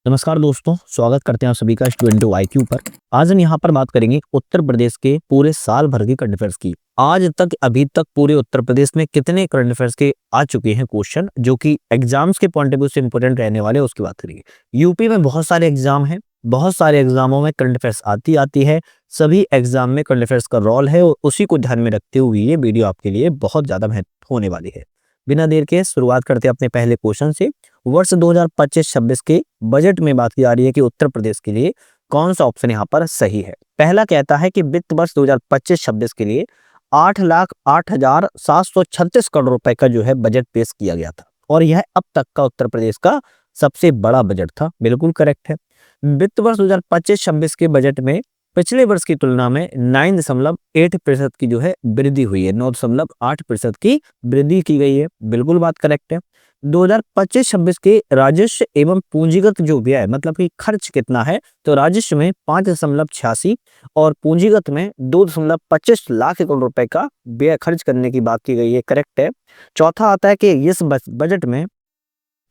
नमस्कार दोस्तों, स्वागत करते हैं आप सभी का स्टूडेंट IQ पर। आज हम यहाँ पर बात करेंगे उत्तर प्रदेश के पूरे साल भर के करंट अफेयर्स की। आज तक अभी तक पूरे उत्तर प्रदेश में कितने करंट अफेयर्स के आ चुके हैं क्वेश्चन, जो कि एग्जाम्स के पॉइंट ऑफ व्यू से इंपॉर्टेंट रहने वाले, उसकी बात करेंगे। यूपी में बहुत सारे एग्जाम हैं, बहुत सारे एग्जामों में करंट अफेयर्स आती है। सभी एग्जाम में करंट अफेयर्स का रोल है और उसी को ध्यान में रखते हुए ये वीडियो आपके लिए बहुत ज्यादा महत्व होने वाली है। बिना देर के शुरुआत करते हैं अपने पहले क्वेश्चन से। वर्ष 2025-26 के बजट में बात की जा रही है कि उत्तर प्रदेश के लिए कौन सा ऑप्शन यहाँ पर सही है। पहला कहता है कि वित्त वर्ष 2025-26 के लिए 8,08,736 करोड़ रुपए का जो है बजट पेश किया गया था और यह अब तक का उत्तर प्रदेश का सबसे बड़ा बजट था। बिल्कुल करेक्ट है। वित्त वर्ष 2025-26 के बजट में पिछले वर्ष की तुलना में 9.8% की जो है वृद्धि हुई है। 9.8% की वृद्धि की गई है। बिल्कुल बात करेक्ट है। 2025-26 के राजस्व एवं पूंजीगत जो व्यय मतलब कि खर्च कितना है, तो राजस्व में 5.86 और पूंजीगत में 2.25 लाख करोड़ रुपए का व्यय खर्च करने की बात की गई है। करेक्ट है। चौथा आता है कि इस बजट में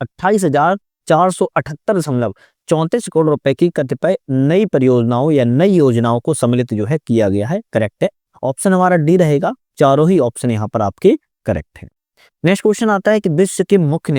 28,478.34 करोड़ रुपए की कतिपय नई परियोजनाओं या नई योजनाओं को सम्मिलित जो है किया गया है। करेक्ट है। ऑप्शन हमारा डी रहेगा। चारों ही ऑप्शन यहाँ पर आपके करेक्ट है। नेक्स्ट क्वेश्चन आता है कि विश्व के मुख्य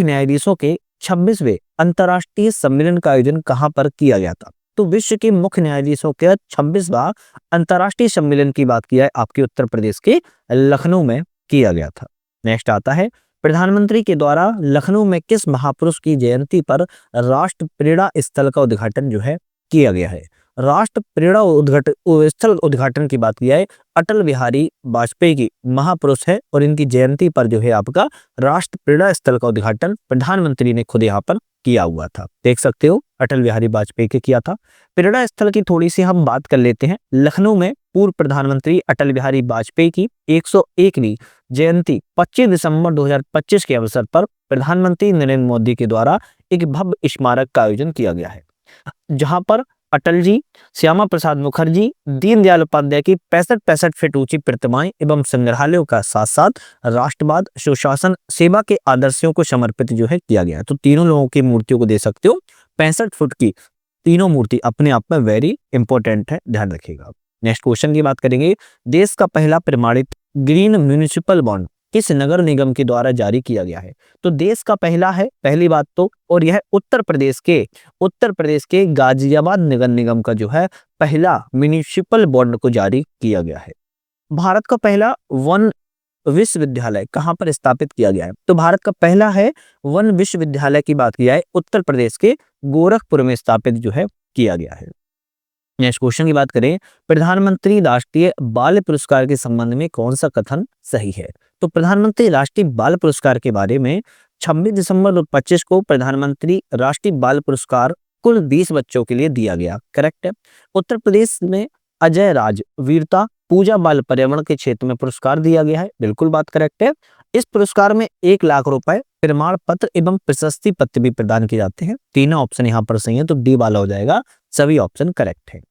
न्यायाधीशों के 26वें अंतर्राष्ट्रीय सम्मेलन का आयोजन कहां पर किया गया था। तो विश्व के मुख्य न्यायाधीशों के 26वां अंतर्राष्ट्रीय सम्मेलन की बात किया है आपके उत्तर प्रदेश के लखनऊ में किया गया था। नेक्स्ट आता है, प्रधानमंत्री के द्वारा लखनऊ में किस महापुरुष की जयंती पर राष्ट्र प्रेरणा स्थल का उद्घाटन जो है किया गया है। राष्ट्र प्रेरणा स्थल उद्घाटन की बात की है अटल बिहारी वाजपेयी की महापुरुष है और इनकी जयंती पर जो है आपका राष्ट्र प्रेरणा स्थल का उद्घाटन प्रधानमंत्री ने खुद यहाँ पर किया हुआ था। देख सकते हो अटल बिहारी वाजपेयी के किया था। प्रेरणा स्थल की थोड़ी सी हम बात कर लेते हैं। लखनऊ में पूर्व प्रधानमंत्री अटल बिहारी वाजपेयी की 101वीं जयंती 25 दिसंबर 2025 के अवसर पर प्रधानमंत्री नरेंद्र मोदी के द्वारा एक भव्य स्मारक का आयोजन किया गया है, जहां पर अटल जी, श्यामा प्रसाद मुखर्जी, दीनदयाल उपाध्याय की 65 फीट ऊंची प्रतिमाएं एवं संग्रहालयों का साथ साथ राष्ट्रवाद, सुशासन, सेवा के आदर्शों को समर्पित जो है किया गया है। तो तीनों लोगों की मूर्तियों को दे सकते हो। 65 फुट की तीनों मूर्ति अपने आप में वेरी इंपॉर्टेंट है, ध्यान रखिएगा। नेक्स्ट क्वेश्चन की बात करेंगे। देश का पहला प्रमाणित ग्रीन म्युनिसिपल बॉन्ड किस नगर निगम के द्वारा जारी किया गया है। तो देश का पहला है, पहली बात तो, और यह उत्तर प्रदेश के गाजियाबाद नगर निगम का जो है पहला म्युनिसिपल बॉन्ड को जारी किया गया है। भारत का पहला वन विश्वविद्यालय कहां पर स्थापित किया गया है। तो भारत का पहला है वन विश्वविद्यालय की बात किया है उत्तर प्रदेश के गोरखपुर में स्थापित जो है किया गया है। नेक्स्ट क्वेश्चन की बात करें, प्रधानमंत्री राष्ट्रीय बाल पुरस्कार के संबंध में कौन सा कथन सही है। तो प्रधानमंत्री राष्ट्रीय बाल पुरस्कार के बारे में 26 दिसंबर 2025 को प्रधानमंत्री राष्ट्रीय बाल पुरस्कार कुल 20 बच्चों के लिए दिया गया। करेक्ट है। उत्तर प्रदेश में अजय राज वीरता पूजा बाल पर्यावरण के क्षेत्र में पुरस्कार दिया गया है। बिल्कुल बात करेक्ट है। इस पुरस्कार में 1 लाख रुपए, प्रमाण पत्र एवं प्रशस्ति पत्र भी प्रदान किए जाते हैं। तीनों ऑप्शन यहाँ पर सही है, तो डी वाला हो जाएगा। सभी ऑप्शन करेक्ट है।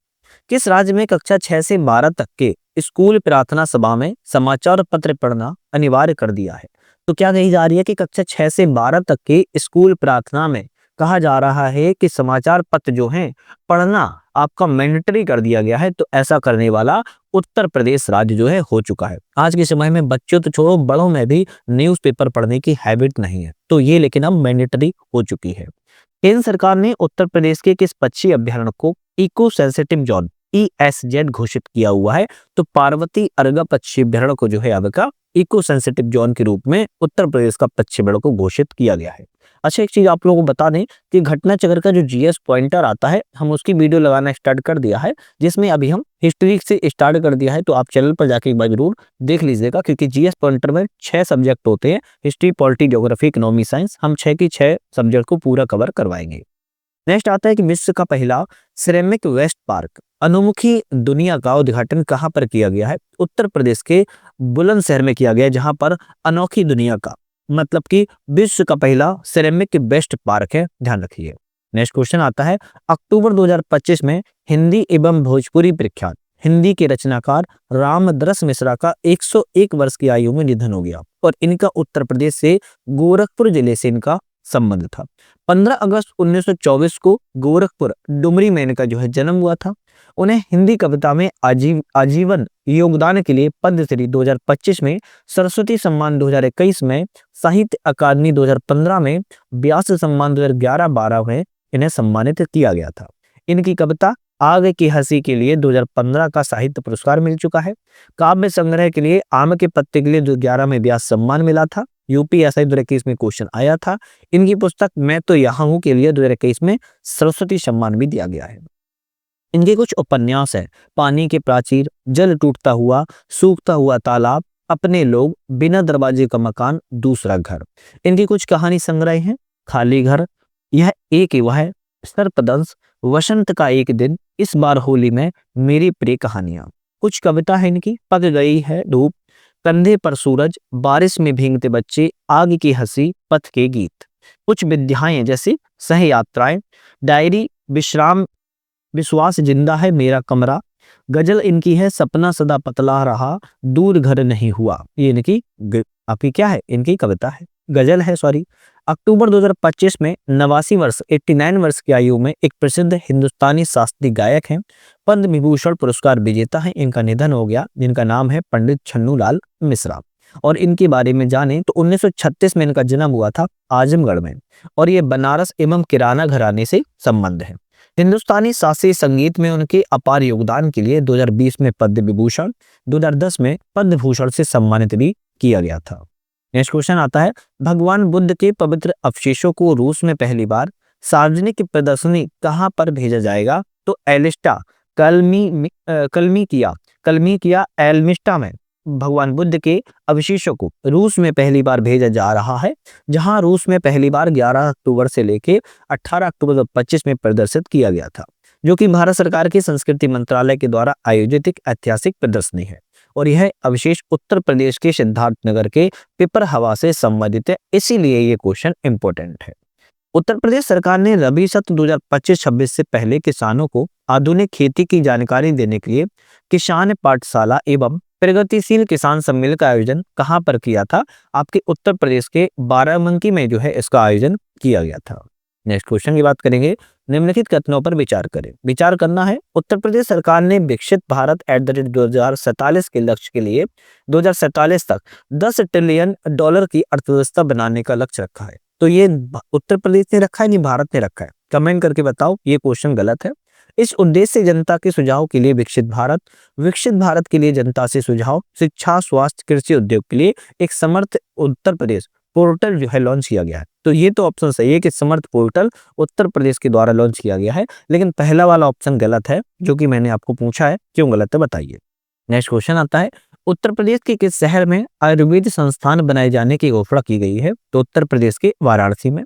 किस राज्य में कक्षा 6 से 12 तक के स्कूल प्रार्थना सभा में समाचार पत्र पढ़ना अनिवार्य कर दिया है। तो क्या कही जा रही है कि कक्षा 6 से 12 तक के स्कूल प्रार्थना में कहा जा रहा है कि समाचार पत्र जो हैं पढ़ना आपका मैंडेटरी कर दिया गया है। तो ऐसा करने वाला उत्तर प्रदेश राज्य जो है हो चुका है। आज के समय में बच्चों तो छोड़ो, बड़ों में भी न्यूज़पेपर पढ़ने की हैबिट नहीं है, तो ये लेकिन अब मैंडेटरी हो चुकी है। केंद्र सरकार ने उत्तर प्रदेश के किस पक्षी अभ्यारण्य को इको सेंसिटिव जोन ESZ घोषित किया हुआ है। तो पार्वती अर्गा पक्षी अभ्यारण्य को जो है आपका इको सेंसिटिव जोन के रूप में उत्तर प्रदेश का पक्षी अभ्यारण्य को घोषित किया गया है। अच्छा, एक चीज आप लोगों को बता दें कि घटना चक्र का जो GS पॉइंटर आता है, हम उसकी वीडियो लगाना स्टार्ट कर दिया है, जिसमें अभी हम हिस्ट्री से स्टार्ट कर दिया है। तो आप चैनल पर जाके एक बार जरूर देख लीजिएगा, क्योंकि GS पॉइंटर में 6 सब्जेक्ट होते हैं, history, polity, geography, economy, science. हम 6 की 6 सब्जेक्ट को पूरा कवर करवाएंगे। नेक्स्ट आता है कि विश्व का पहला सिरेमिक वेस्ट पार्क अनुमुखी दुनिया का उद्घाटन कहां पर किया गया है। उत्तर प्रदेश के बुलंदशहर में किया गया, जहां पर अनोखी दुनिया का मतलब कि विश्व का पहला सिरेमिक वेस्ट पार्क है, ध्यान रखिए। नेक्स्ट क्वेश्चन आता है, अक्टूबर 2025 में हिंदी एवं भोजपुरी प्रख्यात हिंदी के रचनाकार रामदरस मिश्रा का 101 वर्ष की आयु में निधन हो गया और इनका उत्तर प्रदेश से गोरखपुर जिले से इनका संबंध था। 15 अगस्त 1924 को गोरखपुर डुमरी में इनका जो है जन्म हुआ था। उन्हें हिंदी कविता में आजीवन योगदान के लिए पद्मश्री 2025 में, सरस्वती सम्मान 2021 में, साहित्य अकादमी 2015 में, व्यास सम्मान 2011-12 में इन्हें सम्मानित किया गया था। इनकी कविता आग की हंसी के लिए 2015 का साहित्य पुरस्कार मिल चुका है। काव्य संग्रह के लिए आम के पत्ते के लिए 2011 में व्यास सम्मान मिला था। यूपीएससी 2021 में क्वेश्चन आया था। इनकी पुस्तक मैं तो यहाँ हूँ के लिए 2021 में सरस्वती सम्मान भी दिया गया है। इनके कुछ उपन्यास है, पानी के प्राचीर, जल टूटता हुआ, सूखता हुआ तालाब, अपने लोग, बिना दरवाजे का मकान, दूसरा घर। इनकी कुछ कहानी संग्रह हैं, खाली घर, यह एक ही वह, सर्पदंश, वसंत का एक दिन, इस बार होली में, मेरी प्रिय कहानियां। कुछ कविता है इनकी, पक गई है धूप, कंधे पर सूरज, बारिश में भीगते बच्चे, आग की हंसी, पथ के गीत। कुछ विद्याएं जैसे सह यात्राएं, डायरी, विश्राम, विश्वास जिंदा है मेरा कमरा। गजल इनकी है, सपना सदा पतला रहा, दूर घर नहीं हुआ। ये इनकी आपकी क्या है, इनकी कविता है, गजल है सॉरी। अक्टूबर 2025 में 89 वर्ष की आयु में एक प्रसिद्ध हिंदुस्तानी शास्त्रीय गायक हैं, पद्म विभूषण पुरस्कार विजेता हैं, इनका निधन हो गया, जिनका नाम है पंडित छन्नूलाल मिश्रा। और इनके बारे में जानें तो 1936 में इनका जन्म हुआ था आजमगढ़ में, और ये बनारस एवं किराना घराने से संबंध है। हिंदुस्तानी शास्त्रीय संगीत में उनके अपार योगदान के लिए 2020 में पद्म विभूषण, 2010 में पद्म भूषण से सम्मानित भी किया गया था। नेक्स्ट क्वेश्चन आता है, भगवान बुद्ध के पवित्र अवशेषों को रूस में पहली बार सार्वजनिक प्रदर्शनी कहां पर भेजा जाएगा? तो एलिस्टा कलमीकिया एल्मिस्टा में भगवान बुद्ध के अवशेषों को रूस में पहली बार भेजा जा रहा है, जहां रूस में पहली बार 11 अक्टूबर से लेकर 18 अक्टूबर 2025 में प्रदर्शित किया गया था, जो कि भारत सरकार के संस्कृति मंत्रालय के द्वारा आयोजित एक ऐतिहासिक प्रदर्शनी है। और यह अवशेष उत्तर प्रदेश के सिद्धार्थनगर के पिपर हवा से संबंधित है, इसीलिए ये क्वेश्चन इंपॉर्टेंट है। उत्तर प्रदेश सरकार ने रबी सत्र 2025-26 से पहले किसानों को आधुनिक खेती की जानकारी देने के लिए किसान पाठशाला एवं प्रगतिशील किसान सम्मेलन का आयोजन कहां पर किया था? आपके उत्तर प्रदेश के बाराबंकी में जो है इसका आयोजन किया गया था। नेक्स्ट क्वेश्चन की बात करेंगे, निम्नलिखित कथनों पर विचार करें। विचार करना है, उत्तर प्रदेश सरकार ने विकसित भारत @2047 के लक्ष्य के लिए 2047 तक $10 ट्रिलियन की अर्थव्यवस्था बनाने का लक्ष्य रखा है। तो ये उत्तर प्रदेश ने रखा है, नहीं भारत ने रखा है? कमेंट करके बताओ, ये क्वेश्चन गलत है। इस उद्देश्य से जनता के सुझाव के लिए विकसित भारत के लिए जनता से सुझाव, शिक्षा, स्वास्थ्य, कृषि, उद्योग के लिए एक समर्थ उत्तर प्रदेश पोर्टल जो है लॉन्च किया गया है। तो ये तो ऑप्शन सही है कि समर्थ पोर्टल उत्तर प्रदेश के द्वारा लॉन्च किया गया है, लेकिन पहला वाला ऑप्शन गलत है जो कि मैंने आपको पूछा है, क्यों गलत है बताइए। नेक्स्ट क्वेश्चन आता है, उत्तर प्रदेश के किस शहर में आयुर्वेद संस्थान बनाए जाने की घोषणा की गई है? तो उत्तर प्रदेश के वाराणसी में।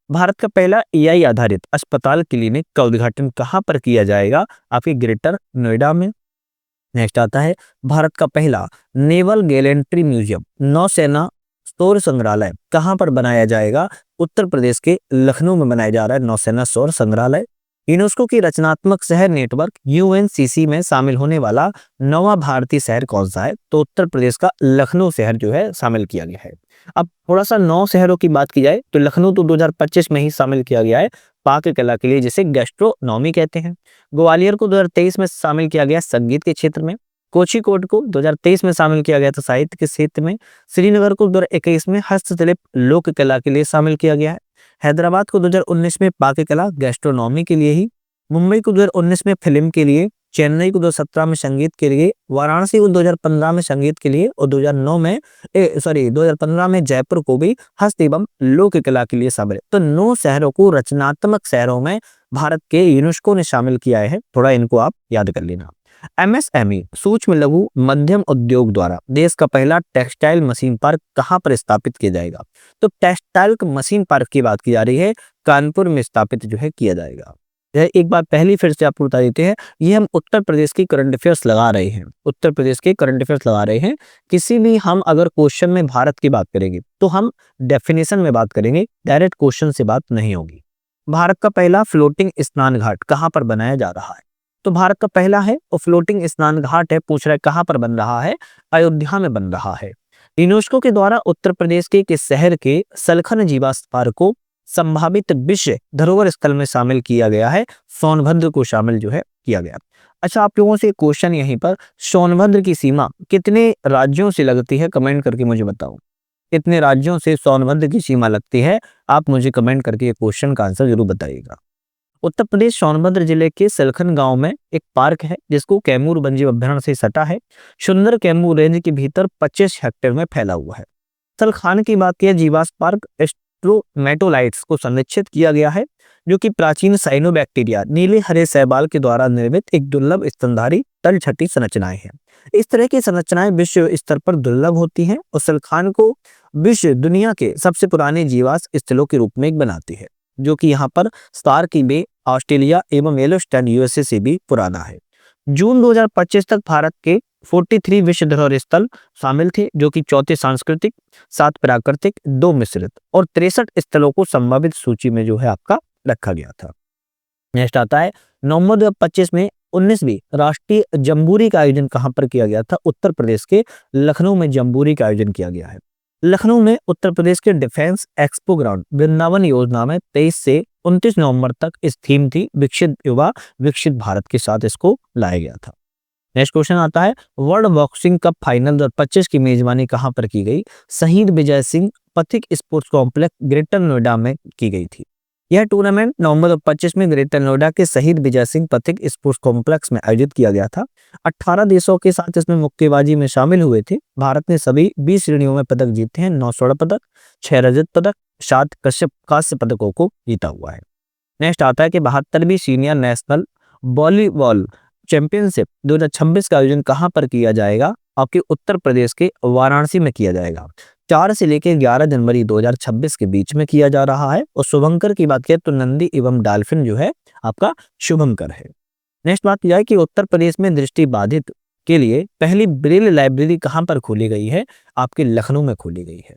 भारत का पहला एआई आधारित अस्पताल क्लिनिक का उद्घाटन कहां पर किया जाएगा? आपके ग्रेटर नोएडा में। नेक्स्ट आता है, भारत का पहला नेवल गैलेंट्री म्यूजियम, नौसेना सौर संग्रहालय कहां पर बनाया जाएगा? उत्तर प्रदेश के लखनऊ में बनाया जा रहा है नौसेना सौर संग्रहालय। यूनेस्को की रचनात्मक शहर नेटवर्क यूएनसीसी में शामिल होने वाला नवा भारतीय शहर कौन सा है? तो उत्तर प्रदेश का लखनऊ शहर जो है शामिल किया गया है। अब थोड़ा सा 9 शहरों की बात की जाए तो लखनऊ तो 2025 में ही शामिल किया गया है पाक कला के लिए, जिसे गैस्ट्रोनॉमी कहते हैं। ग्वालियर को 2023 में शामिल किया गया संगीत के क्षेत्र में। कोझिकोड को 2023 में शामिल किया गया था साहित्य के क्षेत्र में। श्रीनगर को 2021 में हस्तशिल्प लोक कला के लिए शामिल किया गया है। हैदराबाद को 2019 में पाक कला गैस्ट्रोनॉमी के लिए ही। मुंबई को 2019 में फिल्म के लिए। चेन्नई को 2017 में संगीत के लिए। वाराणसी को 2015 में संगीत के लिए और 2015 में जयपुर को भी हस्त एवं लोक कला के लिए शामिल है। तो 9 शहरों को रचनात्मक शहरों में भारत के यूनेस्को ने शामिल किया है, थोड़ा इनको आप याद कर लेना। एमएसएमई सूक्ष्म लघु मध्यम उद्योग द्वारा देश का पहला टेक्सटाइल मशीन पार्क कहां पर स्थापित किया जाएगा? तो टेक्सटाइल मशीन पार्क की बात की जा रही है, कानपुर में स्थापित जो है किया जाएगा। यह एक बार पहली फिर से आपको बता देते हैं, ये हम उत्तर प्रदेश की करंट अफेयर्स लगा रहे हैं, उत्तर प्रदेश के करंट अफेयर्स लगा रहे हैं। किसी भी हम अगर क्वेश्चन में भारत की बात करेंगे तो हम डेफिनेशन में बात करेंगे, डायरेक्ट क्वेश्चन से बात नहीं होगी। भारत का पहला फ्लोटिंग स्नान घाट कहां पर बनाया जा रहा है? तो भारत का पहला है और फ्लोटिंग स्नान घाट है, पूछ रहा है कहां पर बन रहा है? अयोध्या में बन रहा है। यूनेस्को के द्वारा उत्तर प्रदेश के किस शहर के सलखन जीवाश्म पार्क को संभावित विश्व धरोहर स्थल में शामिल किया गया है, सोनभद्र को शामिल जो है किया गया। अच्छा, आप लोगों से एक क्वेश्चन यहीं पर, सोनभद्र की सीमा कितने राज्यों से लगती है, कमेंट करके मुझे बताओ। कितने राज्यों से सोनभद्र की सीमा लगती है, आप मुझे कमेंट करके ये क्वेश्चन का आंसर जरूर बताइएगा। उत्तर प्रदेश सोनभद्र जिले के सलखन गांव में एक पार्क है जिसको कैमूर वन्यजीव अभ्यारण्य से सटा है। सुंदर कैमूर रेंज के भीतर 25 हेक्टेयर में फैला हुआ है। सलखान की बात की जीवाश्म पार्क एस्ट्रोमेटोलाइट्स को संरक्षित किया गया है, जो कि प्राचीन साइनोबैक्टीरिया नीले हरे शैवाल के द्वारा निर्मित एक दुर्लभ स्तनधारी तलछटी संरचनाएं हैं। इस तरह की संरचनाएं विश्व स्तर पर दुर्लभ होती हैं और सलखान को विश्व दुनिया के सबसे पुराने जीवाश्म स्थलों के रूप में एक बनाती है, जो कि यहाँ पर स्टार्की बे ऑस्ट्रेलिया एवं येलोस्टोन यूएसए से भी पुराना है। जून 2025 तक भारत के 43 विश्व धरोहर स्थल शामिल थे, जो कि 34 सांस्कृतिक, 7 प्राकृतिक, 2 मिश्रित और 63 स्थलों को संभावित सूची में जो है आपका रखा गया था। नेक्स्ट आता है, नवंबर 2025 में 19वीं राष्ट्रीय जम्बूरी का आयोजन कहां पर किया गया था? उत्तर प्रदेश के लखनऊ में जम्बूरी का आयोजन किया गया है। लखनऊ में उत्तर प्रदेश के डिफेंस एक्सपो ग्राउंड वृंदावन योजना में 23 से 29 नवंबर तक इस थीम थी विकसित युवा विकसित भारत के साथ इसको लाया गया था। नेक्स्ट क्वेश्चन आता है, वर्ल्ड बॉक्सिंग कप फाइनल 2025 की मेजबानी कहां पर की गई? शहीद Vijay Singh Pathik sports complex greater Noida में की गई थी। यह टूर्नामेंट नवंबर 2025 में ग्रेटर नोएडा के शहीद विजय सिंह पथिक स्पोर्ट्स कॉम्प्लेक्स में आयोजित किया गया था। 18 देशों के साथ इसमें मुक्केबाजी में शामिल हुए थे। भारत ने सभी 20 श्रेणियों में पदक जीते हैं। 9 स्वर्ण पदक, 6 रजत पदक, 7 कांस्य पदकों को जीता हुआ है। नेक्स्ट आता है कि 72वीं सीनियर नेशनल वॉलीबॉल चैंपियनशिप 2026 का आयोजन कहां पर किया जाएगा? आपके उत्तर प्रदेश के वाराणसी में किया जाएगा। 4 से लेकर 11 जनवरी 2026 के बीच में किया जा रहा है। और शुभंकर की बात करें तो नंदी एवं डॉल्फिन जो है आपका शुभंकर है। नेक्स्ट बात यह है कि उत्तर प्रदेश में दृष्टि बाधित के लिए पहली ब्रेल लाइब्रेरी कहां पर खोली गई है? आपके लखनऊ में खोली गई है।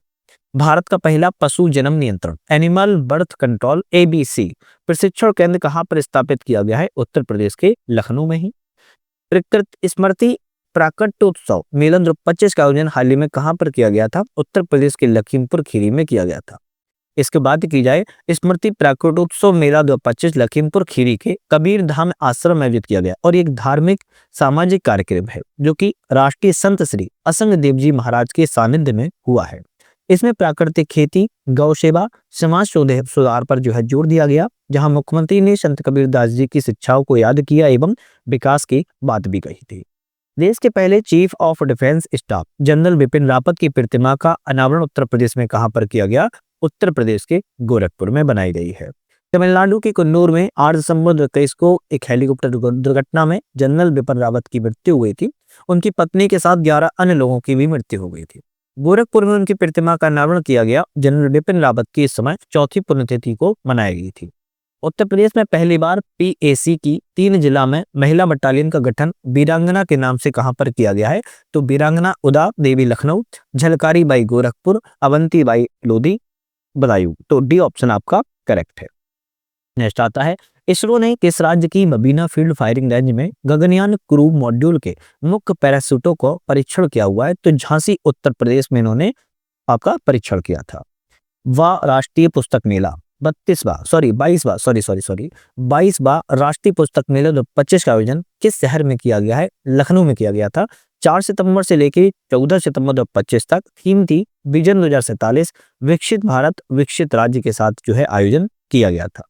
भारत का पहला पशु जन्म नियंत्रण एनिमल बर्थ कंट्रोल एबीसी प्रशिक्षण केंद्र कहां पर स्थापित किया गया है? उत्तर प्रदेश के लखनऊ में ही। प्रकृत स्मृति प्राकट्योत्सव मेलन 2025 का आयोजन हाल ही में कहां पर किया गया था? उत्तर प्रदेश के लखीमपुर खीरी में किया गया था। इसके बाद की जाए, स्मृति प्राकट्योत्सव मेला 2025 लखीमपुर खीरी के कबीर धाम आश्रम में आयोजित किया गया और एक धार्मिक सामाजिक कार्यक्रम है, जो कि राष्ट्रीय संत श्री असंग देव जी महाराज के सानिध्य में हुआ है। इसमें प्राकृतिक खेती, गौ सेवा, समाज सुधार पर जो है जोर दिया गया, जहां मुख्यमंत्री ने संत कबीरदास जी की शिक्षाओं को याद किया एवं विकास की बात भी कही थी। देश के पहले chief of defence staff general Bipin Rawat की प्रतिमा का अनावरण उत्तर प्रदेश में कहां पर किया गया? उत्तर प्रदेश के गोरखपुर में बनाई गई है। तमिलनाडु के कन्नूर में 8 दिसंबर 2023 को एक हेलीकॉप्टर दुर्घटना में जनरल बिपिन रावत की मृत्यु हुई थी। उनकी पत्नी के साथ 11 अन्य लोगों की भी मृत्यु हो गई थी। गोरखपुर में उनकी प्रतिमा का अनावरण किया गया। जनरल बिपिन रावत की इस समय 4थी पुण्यतिथि को मनाई गई थी। उत्तर प्रदेश में पहली बार पीएसी की 3 जिला में महिला बटालियन का गठन वीरांगना के नाम से कहां पर किया गया है? तो वीरांगना उदा देवी लखनऊ, झलकारी बाई गोरखपुर, अवंती बाई लोधी बदायूं। तो डी ऑप्शन आपका करेक्ट है। नेक्स्ट आता है, इसरो ने किस राज्य की मबीना फील्ड फायरिंग रेंज में गगनयान क्रू मॉड्यूल के मुख्य पैराशूटों को परीक्षण किया हुआ है? तो झांसी उत्तर प्रदेश में इन्होंने आपका परीक्षण किया था। वह राष्ट्रीय पुस्तक मेला 22वां राष्ट्रीय पुस्तक मेला 2025 का आयोजन किस शहर में किया गया है? लखनऊ में किया गया था। 4 सितंबर से लेकर 14 सितंबर 2025 तक थीम थी विजन 2047 विकसित भारत विकसित राज्य के साथ जो है आयोजन किया गया था।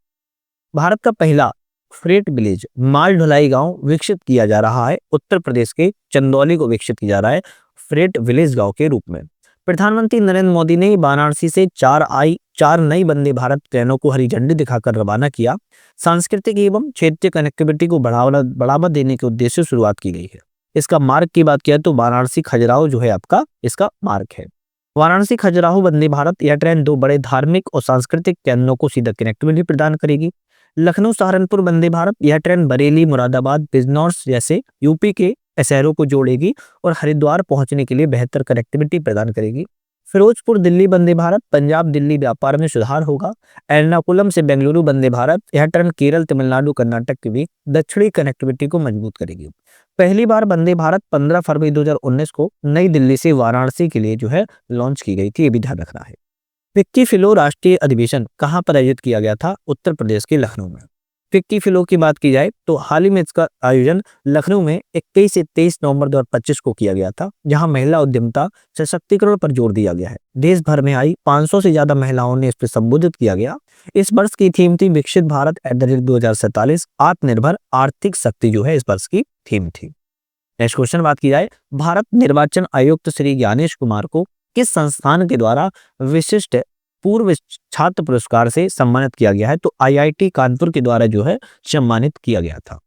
भारत का पहला फ्रेट विलेज माल ढुलाई गांव विकसित किया जा रहा है। उत्तर प्रदेश के चंदौली को विकसित किया जा रहा है फ्रेट विलेज गांव के रूप में। प्रधानमंत्री नरेंद्र मोदी ने वाराणसी से 4 नई वंदे भारत ट्रेनों को हरी झंडी दिखाकर रवाना किया। सांस्कृतिक एवं क्षेत्रीय कनेक्टिविटी को बढ़ावा देने के उद्देश्य से शुरुआत की गई है। इसका मार्ग की बात किया तो वाराणसी खजुराहो जो है आपका इसका मार्ग है। वाराणसी खजुराहो वंदे भारत यह ट्रेन 2 बड़े धार्मिक और सांस्कृतिक केंद्रों को सीधा कनेक्टिविटी प्रदान करेगी। लखनऊ सहारनपुर वंदे भारत यह ट्रेन बरेली, मुरादाबाद, बिजनौर जैसे यूपी के शहरों को जोड़ेगी और हरिद्वार पहुंचने के लिए बेहतर कनेक्टिविटी प्रदान करेगी। फिरोजपुर दिल्ली वंदे भारत पंजाब दिल्ली व्यापार में सुधार होगा। एर्नाकुलम से बेंगलुरु वंदे भारत यह ट्रेन केरल, तमिलनाडु, कर्नाटक के बीच दक्षिणी कनेक्टिविटी को मजबूत करेगी। पहली बार वंदे भारत 15 फरवरी 2019 को नई दिल्ली से वाराणसी के लिए जो है लॉन्च की गई थी, ये भी ध्यान रखना है। फिक्की फिलो राष्ट्रीय अधिवेशन कहाँ पर आयोजित किया गया था? उत्तर प्रदेश के लखनऊ में। फिक्की फिलो की बात की जाए तो हाल ही में इसका आयोजन लखनऊ में 21 से 23 नवंबर 2025 को किया गया था, जहां महिला उद्यमिता सशक्तिकरण पर जोर दिया गया है। देश भर में आई 500 से ज्यादा महिलाओं ने इस पर संबोधित किया गया। इस वर्ष की थीम थी विकसित भारत एट द रेट 2047, आत्मनिर्भर आर्थिक शक्ति जो है इस वर्ष की थीम थी। नेक्स्ट क्वेश्चन बात की जाए, भारत निर्वाचन आयुक्त श्री ज्ञानेश कुमार को किस संस्थान के द्वारा विशिष्ट पूर्व छात्र पुरस्कार से सम्मानित किया गया है? तो आईआईटी कानपुर के द्वारा जो है सम्मानित किया गया था।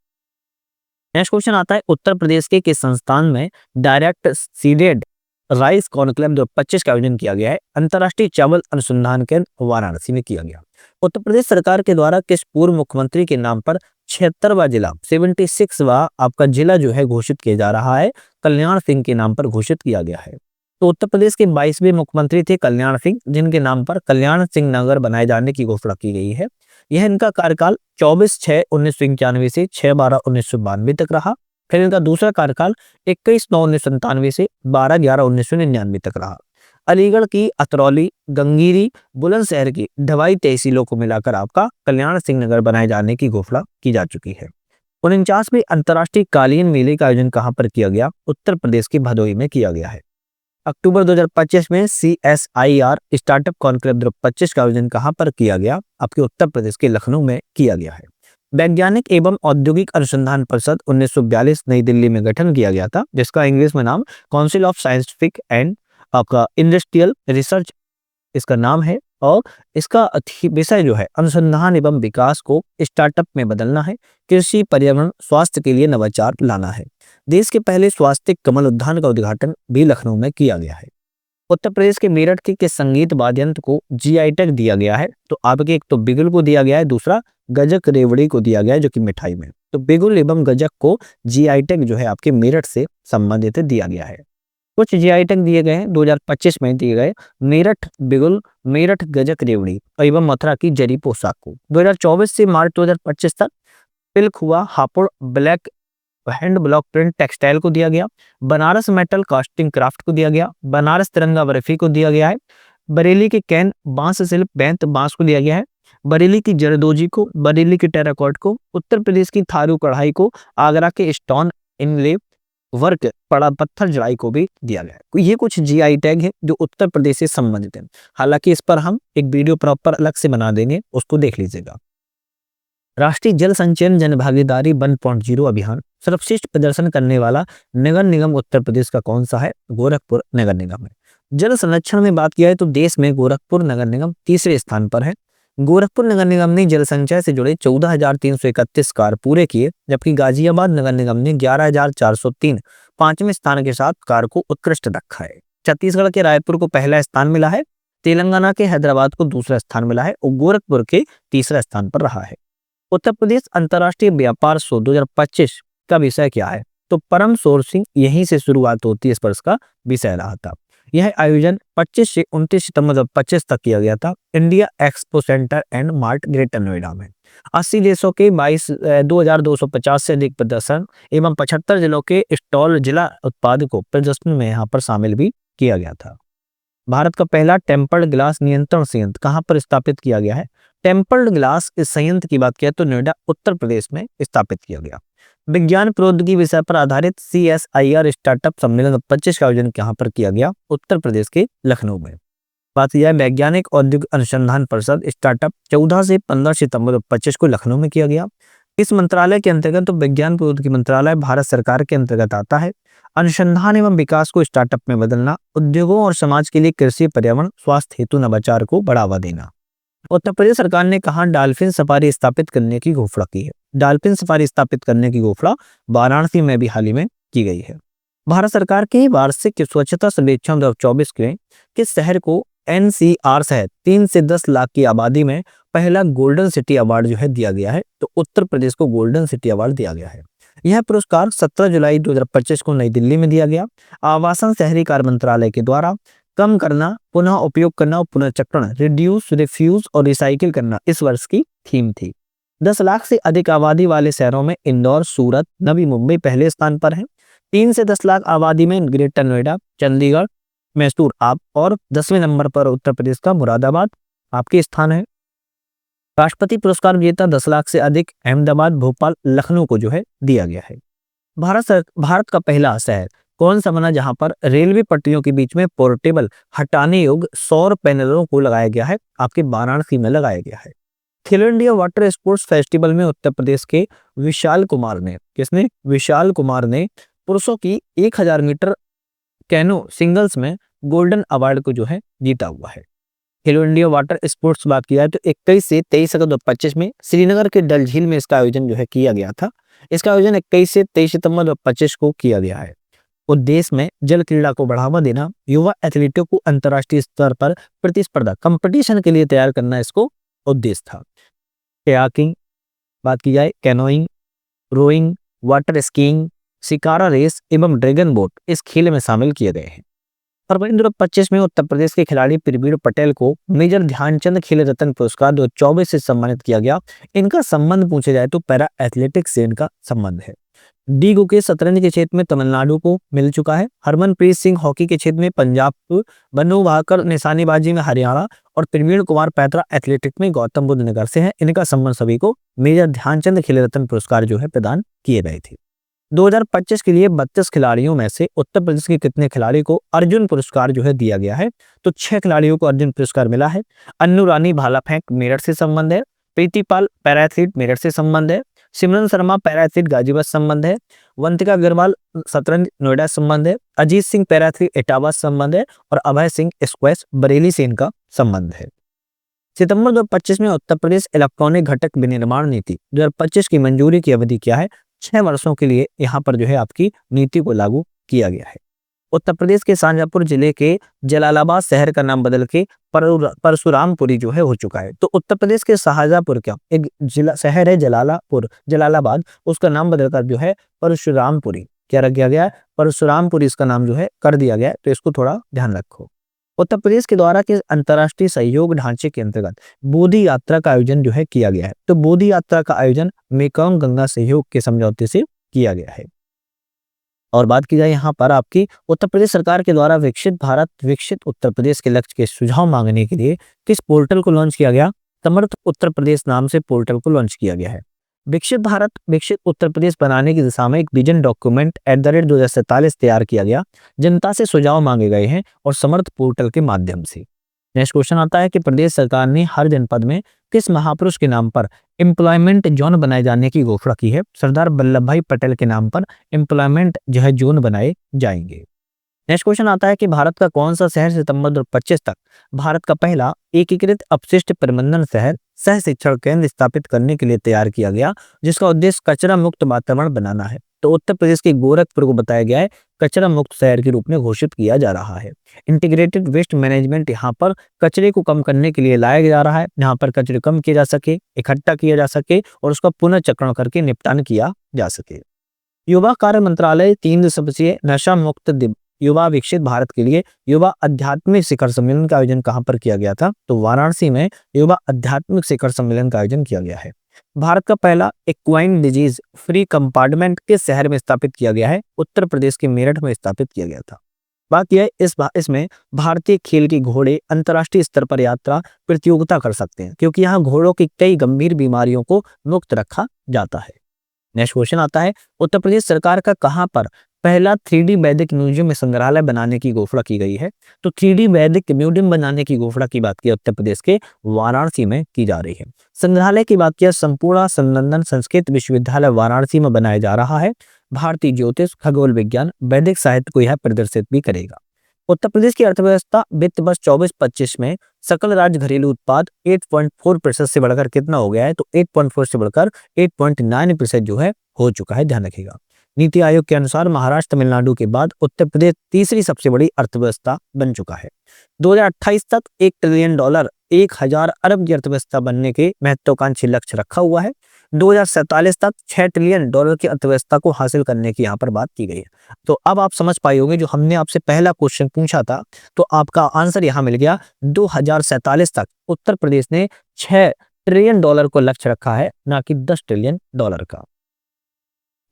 नेक्स्ट क्वेश्चन आता है, उत्तर प्रदेश के किस संस्थान में डायरेक्ट सीडेड राइस कॉन्क्लेव 2025 का आयोजन किया गया है? अंतर्राष्ट्रीय चावल अनुसंधान केंद्र वाराणसी में किया गया। उत्तर प्रदेश सरकार के द्वारा किस पूर्व मुख्यमंत्री के नाम पर 76वां जिला 76वां आपका जिला जो है घोषित किया जा रहा है? कल्याण सिंह के नाम पर घोषित किया गया है। तो उत्तर प्रदेश के 22वें मुख्यमंत्री थे कल्याण सिंह, जिनके नाम पर कल्याण सिंह नगर बनाए जाने की घोषणा की गई है। यह इनका कार्यकाल 24/6/1991 से 6/12/1992 तक रहा। फिर इनका दूसरा कार्यकाल 21/9/1997 से 12/11/1999 तक रहा। अलीगढ़ की अतरौली, गंगीरी, बुलंदशहर की ढवाई तहसीलों को मिलाकर आपका कल्याण सिंह नगर बनाए जाने की घोषणा की जा चुकी है। 49वें अंतर्राष्ट्रीय कालीन मेले का आयोजन कहां पर किया गया? उत्तर प्रदेश के भदोही में किया गया है। अक्टूबर 2025 में CSIR स्टार्टअप कॉन्क्लेव 2025 का आयोजन कहां पर किया गया? आपके उत्तर प्रदेश के लखनऊ में किया गया है। वैज्ञानिक एवं औद्योगिक अनुसंधान परिषद 1942 नई दिल्ली में गठन किया गया था, जिसका इंग्लिश में नाम काउंसिल ऑफ साइंटिफिक एंड आपका इंडस्ट्रियल रिसर्च इसका नाम है। और इसका विषय जो है अनुसंधान एवं विकास को स्टार्टअप में बदलना है, कृषि, पर्यावरण, स्वास्थ्य के लिए नवाचार लाना है। देश के पहले स्वास्थ्य कमल उद्यान का उद्घाटन भी लखनऊ में किया गया है। उत्तर प्रदेश के मेरठ के संगीत वाद्य यंत्र को GI टैग दिया गया है? तो आपके एक तो बिगुल को दिया गया है, दूसरा गजक रेवड़ी को दिया गया है जो कि मिठाई में। तो बिगुल एवं गजक को GI टैग जो है आपके मेरठ से संबंधित दिया गया है। कुछ GI टैग दिए गए हैं 2025 में दिए गए, मेरठ बिगुल, मेरठ गजक रेवड़ी एवं मथुरा की जरी पोशाक को। 2024 से मार्च 2025 तक पिल्क हुआ, Hapur black hand block print textile को दिया गया, बनारस मेटल कास्टिंग क्राफ्ट को दिया गया, बनारस तिरंगा बर्फी को दिया गया है, बरेली के कैन बांस शिल्प बैंत बांस को दिया गया है, बरेली की जरदोजी को, बरेली की टेराकोट को, उत्तर प्रदेश की थारू कढ़ाई को, आगरा के स्टोन इनले वर्क पड़ा पत्थर जड़ाई को भी दिया गया है। ये कुछ GI टैग है जो उत्तर प्रदेश से संबंधित है। हालांकि इस पर हम एक वीडियो प्रॉपर अलग से बना देंगे, उसको देख लीजिएगा। राष्ट्रीय जल संचयन जन भागीदारी 1.0 अभियान सर्वश्रेष्ठ प्रदर्शन करने वाला नगर निगम उत्तर प्रदेश का कौन सा है? गोरखपुर नगर निगम है। जल संरक्षण में बात किया है तो देश में गोरखपुर नगर निगम तीसरे स्थान पर है। गोरखपुर नगर निगम ने जल संचय से जुड़े 14,331 कार्य पूरे किए, जबकि गाजियाबाद नगर निगम ने 11,403 पांचवें स्थान के साथ कार्य को उत्कृष्ट रखा है। छत्तीसगढ़ के रायपुर को पहला स्थान मिला है, तेलंगाना के हैदराबाद को दूसरा स्थान मिला है और गोरखपुर के तीसरा स्थान पर रहा है। उत्तर प्रदेश अंतर्राष्ट्रीय व्यापार शो 2025 का विषय क्या है? तो परम सोर्सिंग यहीं से शुरुआत होती है, इस वर्ष का विषय रहा था। यह आयोजन 25 से 29 सितंबर 2025 तक किया गया था India expo centre and mart greater Noida में। 80 देशों के 22,250 से अधिक प्रदर्शन एवं 75 जिलों के स्टॉल जिला उत्पाद को प्रदर्शन में यहाँ पर शामिल भी किया गया था। भारत का पहला टेम्पर्ड ग्लास नियंत्रण संयंत्र कहां पर स्थापित किया गया है? टेम्पर्ड ग्लास इस संयंत्र की बात किया तो नोएडा उत्तर प्रदेश में स्थापित किया गया। विज्ञान प्रौद्योगिकी विषय पर आधारित CSIR स्टार्टअप सम्मेलन 25 का आयोजन कहां पर किया गया? उत्तर प्रदेश के लखनऊ में। बात की जाए वैज्ञानिक औद्योगिक अनुसंधान परिषद स्टार्टअप 14 से 15 सितंबर 2025 को लखनऊ में किया गया। इस मंत्रालय के अंतर्गत तो विज्ञान प्रौद्योगिकी मंत्रालय भारत सरकार के अंतर्गत आता है। अनुसंधान एवं विकास को स्टार्टअप में बदलना, उद्योगों और समाज के लिए कृषि, पर्यावरण, स्वास्थ्य हेतु नवाचार को बढ़ावा देना। उत्तर प्रदेश सरकार ने कहा डॉल्फिन सफारी स्थापित करने की घोषणा की है? डॉल्फिन सफारी स्थापित करने की घोषणा वाराणसी में भी हाल ही में की गई है। भारत सरकार के वार्षिक स्वच्छता सर्वेक्षण 2024 के शहर को NCR सहित 3 से 10 लाख की आबादी में पहला गोल्डन सिटी अवार्ड जो है दिया गया है, तो उत्तर प्रदेश को गोल्डन सिटी अवार्ड दिया गया है। यह पुरस्कार 17 जुलाई 2025 को नई दिल्ली में दिया गया। आवासन शहरी कार्य मंत्रालय के द्वारा कम करना, पुनः उपयोग करना और पुनर्चक्रण, रिड्यूस, रिफ्यूज और रिसाइकिल करना इस वर्ष की थीम थी। 10 लाख से अधिक आबादी वाले शहरों में इंदौर, सूरत, नवी मुंबई पहले स्थान पर है। 3 से 10 लाख आबादी में ग्रेटर नोएडा, चंडीगढ़, मैसूर आप, और 10वें नंबर पर उत्तर प्रदेश का मुरादाबाद आपके स्थान है। राष्ट्रपति पुरस्कार विजेता 10 लाख से अधिक अहमदाबाद, भोपाल, लखनऊ को जो है दिया गया है। भारत का पहला शहर कौन सा बना जहां पर रेलवे पटरियों के बीच में पोर्टेबल हटाने योग्य सौर पैनलों को लगाया गया है? आपके वाराणसी में लगाया गया है। खेलो इंडिया वाटर स्पोर्ट्स फेस्टिवल में उत्तर प्रदेश के विशाल कुमार ने, किसने? विशाल कुमार ने पुरुषों की 1000 मीटर कैनो सिंगल्स में गोल्डन अवार्ड को जो है जीता हुआ है। खेलो इंडिया वाटर स्पोर्ट्स बात किया तो 21 से 23 अगस्त 2025 में श्रीनगर के डल झील में इसका आयोजन जो है किया गया था। इसका आयोजन 21 से 23 सितंबर 2025 को किया गया है। उद्देश्य में जल क्रीड़ा को बढ़ावा देना, युवा एथलीटों को अंतर्राष्ट्रीय स्तर पर प्रतिस्पर्धा कंपटीशन के लिए तैयार करना इसको उद्देश्य था। कयाकिंग बात की जाए, canoeing, rowing, water skiing, shikara race एवं ड्रैगन बोट इस खेल में शामिल किए गए हैं। फरवरी 2025 में उत्तर प्रदेश के खिलाड़ी प्रवीण पटेल को मेजर ध्यानचंद खेल रत्न पुरस्कार 2024 से सम्मानित किया गया। इनका संबंध पूछे जाए तो पैरा एथलेटिक्स से इनका संबंध है। डी गुके शतरंज के क्षेत्र में तमिलनाडु को मिल चुका है। हरमनप्रीत सिंह हॉकी के क्षेत्र में पंजाब को, बन्नू भाकर निशानेबाजी में हरियाणा और प्रवीण कुमार पैतरा एथलेटिक्स में गौतम बुद्ध नगर से है। इनका संबंध सभी को मेजर ध्यानचंद खेल रत्न पुरस्कार जो है प्रदान किए गए थे। 2025 के लिए 32 खिलाड़ियों में से उत्तर प्रदेश के कितने खिलाड़ी को अर्जुन पुरस्कार जो है दिया गया है? तो 6 खिलाड़ियों को अर्जुन पुरस्कार मिला है। अन्नू रानी भाला फेंक मेरठ से संबंध है। प्रीति पाल पैरा एथलीट मेरठ से संबंध है। सिमरन शर्मा पैरा एथलीट गाजीपुर संबंध है। वंतिका अग्रवाल शतरंज नोएडा संबंध है। अजीत सिंह पैरा एथलीट इटावा संबंध है और अभय सिंह स्क्वैश बरेली से इनका संबंध है। सितंबर 2025 में उत्तर प्रदेश इलेक्ट्रॉनिक घटक विनिर्माण नीति 2025 की मंजूरी की अवधि क्या है? 6 वर्षों के लिए यहाँ पर जो है आपकी नीति को लागू किया गया है। उत्तर प्रदेश के शाहजहांपुर जिले के जलालाबाद शहर का नाम बदल के परशुरामपुरी जो है हो चुका है। तो उत्तर प्रदेश के शाहजहांपुर का एक जिला शहर है जलालाबाद, उसका नाम बदलकर जो है परशुरामपुरी क्या रख दिया गया है? परशुरामपुरी इसका नाम जो है कर दिया गया है। तो इसको थोड़ा ध्यान रखो। उत्तर प्रदेश के द्वारा के अंतर्राष्ट्रीय सहयोग ढांचे के अंतर्गत बोधि यात्रा का आयोजन जो है किया गया है। तो बोधि यात्रा का आयोजन मेकॉन्ग गंगा सहयोग के समझौते से किया गया है। और बात की जाए यहाँ पर आपकी उत्तर प्रदेश सरकार के द्वारा विकसित भारत विकसित उत्तर प्रदेश के लक्ष्य के सुझाव मांगने के लिए किस पोर्टल को लॉन्च किया गया? समर्थ उत्तर प्रदेश नाम से पोर्टल को लॉन्च किया गया है। विकसित भारत विकसित उत्तर प्रदेश बनाने की दिशा में एक विजन डॉक्यूमेंट @2047 तैयार किया गया। जनता से सुझाव मांगे गए हैं और समर्थ पोर्टल के माध्यम से। नेक्स्ट क्वेश्चन आता है कि प्रदेश सरकार ने हर जनपद में किस महापुरुष के नाम पर एम्प्लॉयमेंट जोन बनाए जाने की घोषणा की है? सरदार वल्लभ भाई पटेल के नाम पर एम्प्लॉयमेंट जो है जोन बनाए जाएंगे। नेक्स्ट क्वेश्चन आता है कि भारत का कौन सा शहर सितंबर 2025 तक भारत का पहला एकीकृत अपशिष्ट प्रबंधन शहर सह शिक्षण केंद्र स्थापित करने के लिए तैयार किया गया, जिसका उद्देश्य कचरा मुक्त वातावरण बनाना है? तो उत्तर प्रदेश के गोरखपुर को बताया गया है कचरा मुक्त शहर के रूप में घोषित किया जा रहा है। इंटीग्रेटेड वेस्ट मैनेजमेंट यहाँ पर कचरे को कम करने के लिए लाया जा रहा है। यहाँ पर कचरे कम किए जा सके, इकट्ठा किया जा सके और उसका पुनर्चक्रण करके निपटान किया जा सके। युवा कार्य मंत्रालय 3 दिवसीय नशा मुक्त युवा विकसित भारत के लिए युवा आध्यात्मिक शिखर सम्मेलन का आयोजन कहां पर किया गया था? तो वाराणसी में युवा आध्यात्मिक शिखर सम्मेलन का आयोजन किया गया है। भारत का पहला एक्वाइन डिजीज फ्री कंपार्टमेंट किस शहर में स्थापित किया गया है? उत्तर प्रदेश के मेरठ में स्थापित किया गया था। बात यह इसमें भारतीय खेल के घोड़े अंतर्राष्ट्रीय स्तर पर यात्रा प्रतियोगिता कर सकते हैं, क्योंकि यहाँ घोड़ों की कई गंभीर बीमारियों को मुक्त रखा जाता है। नेक्स्ट क्वेश्चन आता है उत्तर प्रदेश सरकार का कहां पर पहला 3D वैदिक म्यूजियम में संग्रहालय बनाने की घोषणा की गई है? तो 3D वैदिक म्यूजियम बनाने की घोषणा की बात की उत्तर प्रदेश के वाराणसी में की जा रही है। संग्रहालय की बात किया संपूर्ण संनंदन संस्कृत विश्वविद्यालय वाराणसी में बनाया जा रहा है। भारतीय ज्योतिष, खगोल विज्ञान, वैदिक साहित्य को यह प्रदर्शित भी करेगा। उत्तर प्रदेश की अर्थव्यवस्था वित्त वर्ष 24-25 में सकल राज्य घरेलू उत्पाद 8.4% से बढ़कर कितना हो गया है? तो 8.4 से बढ़कर 8.9% जो है हो चुका है, ध्यान रखिएगा। नीति आयोग के अनुसार महाराष्ट्र तमिलनाडु के बाद उत्तर प्रदेश तीसरी सबसे बड़ी अर्थव्यवस्था बन चुका है। 2028 तक $1 ट्रिलियन 1000 अरब की अर्थव्यवस्था बनने के महत्वाकांक्षी लक्ष्य रखा हुआ है। 2047 तक $6 ट्रिलियन की अर्थव्यवस्था को हासिल करने की यहाँ पर बात की गई है। तो अब आप समझ पाए होंगे जो हमने आपसे पहला क्वेश्चन पूछा था, तो आपका आंसर यहाँ मिल गया। 2047 तक उत्तर प्रदेश ने $6 ट्रिलियन को लक्ष्य रखा है, ना कि $10 ट्रिलियन का।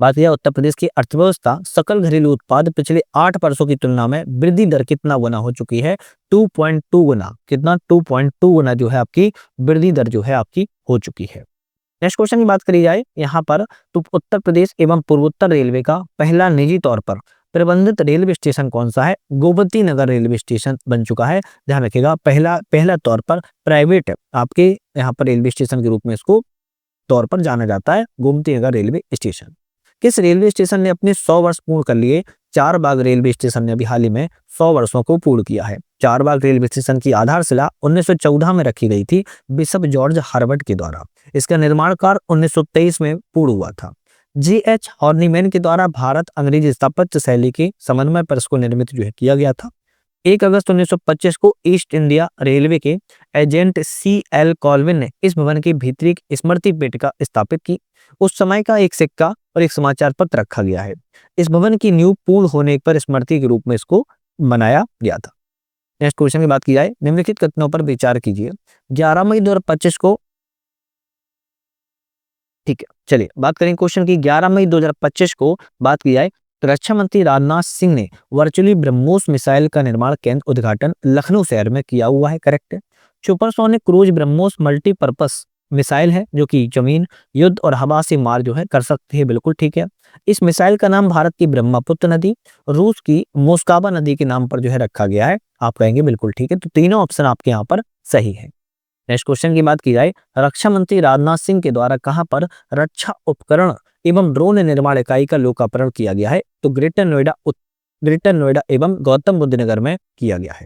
बात किया उत्तर प्रदेश की अर्थव्यवस्था सकल घरेलू उत्पाद पिछले 8 वर्षों की तुलना में वृद्धि दर कितना गुना हो चुकी है? 2.2 गुना। कितना? 2.2 गुना जो है आपकी वृद्धि दर जो है आपकी हो चुकी है। नेक्स्ट क्वेश्चन की बात करी जाए यहाँ पर, तो उत्तर प्रदेश एवं पूर्वोत्तर रेलवे का पहला निजी तौर पर प्रबंधित रेलवे स्टेशन कौन सा है? गोमती नगर रेलवे स्टेशन बन चुका है। ध्यान रखिएगा, पहला तौर पर प्राइवेट आपके यहाँ पर रेलवे स्टेशन के रूप में इसको तौर पर जाना जाता है, गोमती नगर रेलवे स्टेशन। किस रेलवे स्टेशन ने अपने 100 वर्ष पूर्ण कर लिए? चारबाग रेलवे स्टेशन ने अभी हाल ही में 100 वर्षों को पूर्ण किया है। चारबाग रेलवे स्टेशन की आधारशिला 1914 में रखी गई थी बिशप जॉर्ज हर्बर्ट के द्वारा। इसका निर्माण कार्य 1923 में पूर्ण हुआ था। G.H. हॉर्निमैन के द्वारा भारत अंग्रेजी स्थापत्य शैली के समन्वय पर इसको निर्मित जो है किया गया था। 1 अगस्त 1925 को ईस्ट इंडिया रेलवे के एजेंट C.L. कॉल्विन ने इस भवन की भीतरी स्मृति पेटिका स्थापित की। उस समय का एक सिक्का और एक समाचार पत्र रखा गया है। इस भवन की नींव पूर्ण होने पर स्मृति के रूप में इसको बनाया गया था। नेक्स्ट क्वेश्चन की बात की जाए, निम्नलिखित कथनों पर विचार कीजिए। 11 मई 2025 को, ठीक है, चलिए बात करें क्वेश्चन की। 11 मई 2025 को बात की जाए तो रक्षा मंत्री राजनाथ सिंह ने वर्चुअली ब्रह्मोस मिसाइल का निर्माण केंद्र उद्घाटन लखनऊ शहर में किया हुआ है। करेक्ट है। Supersonic cruise BrahMos multipurpose missile है जो कि जमीन, युद्ध और हवा से मार जो है कर सकती है। बिल्कुल ठीक है। इस मिसाइल का नाम भारत की ब्रह्मपुत्र नदी, रूस की मोस्कावा नदी के नाम पर जो है रखा गया है। आप कहेंगे बिल्कुल ठीक है, तो तीनों ऑप्शन आपके यहाँ पर सही है। नेक्स्ट क्वेश्चन की बात की जाए, रक्षा मंत्री राजनाथ सिंह के द्वारा कहां पर रक्षा उपकरण एवं ड्रोन निर्माण इकाई का लोकार्पण किया गया है? तो ग्रेटर नोएडा एवं गौतम बुद्ध नगर में किया गया है।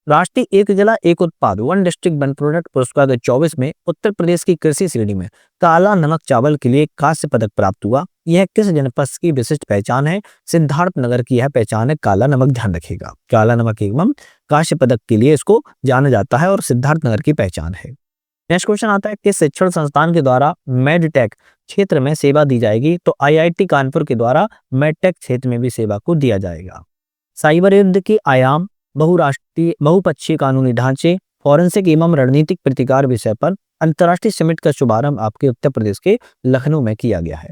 राष्ट्रीय एक जिला एक उत्पाद वन डिस्ट्रिक्ट वन प्रोडक्ट पुरस्कार 2024 में उत्तर प्रदेश की कृषि श्रेणी में काला नमक चावल के लिए कांस्य पदक प्राप्त हुआ। यह किस जनपद की विशिष्ट पहचान है? सिद्धार्थ नगर की यह पहचान है काला नमक। ध्यान रखिएगा, काला नमक एवं कांस्य पदक के लिए इसको जाना जाता है और सिद्धार्थ नगर की पहचान है। नेक्स्ट क्वेश्चन आता है, किस शिक्षण संस्थान के द्वारा मेडटेक क्षेत्र में सेवा दी जाएगी? तो IIT कानपुर के द्वारा मेडटेक क्षेत्र में भी सेवा को दिया जाएगा। साइबर युद्ध के आयाम, बहुराष्ट्रीय बहुपक्षीय कानूनी ढांचे, फॉरेंसिक एवं रणनीतिक प्रतिकार विषय पर अंतर्राष्ट्रीय समिट का शुभारंभ आपके उत्तर प्रदेश के लखनऊ में किया गया है।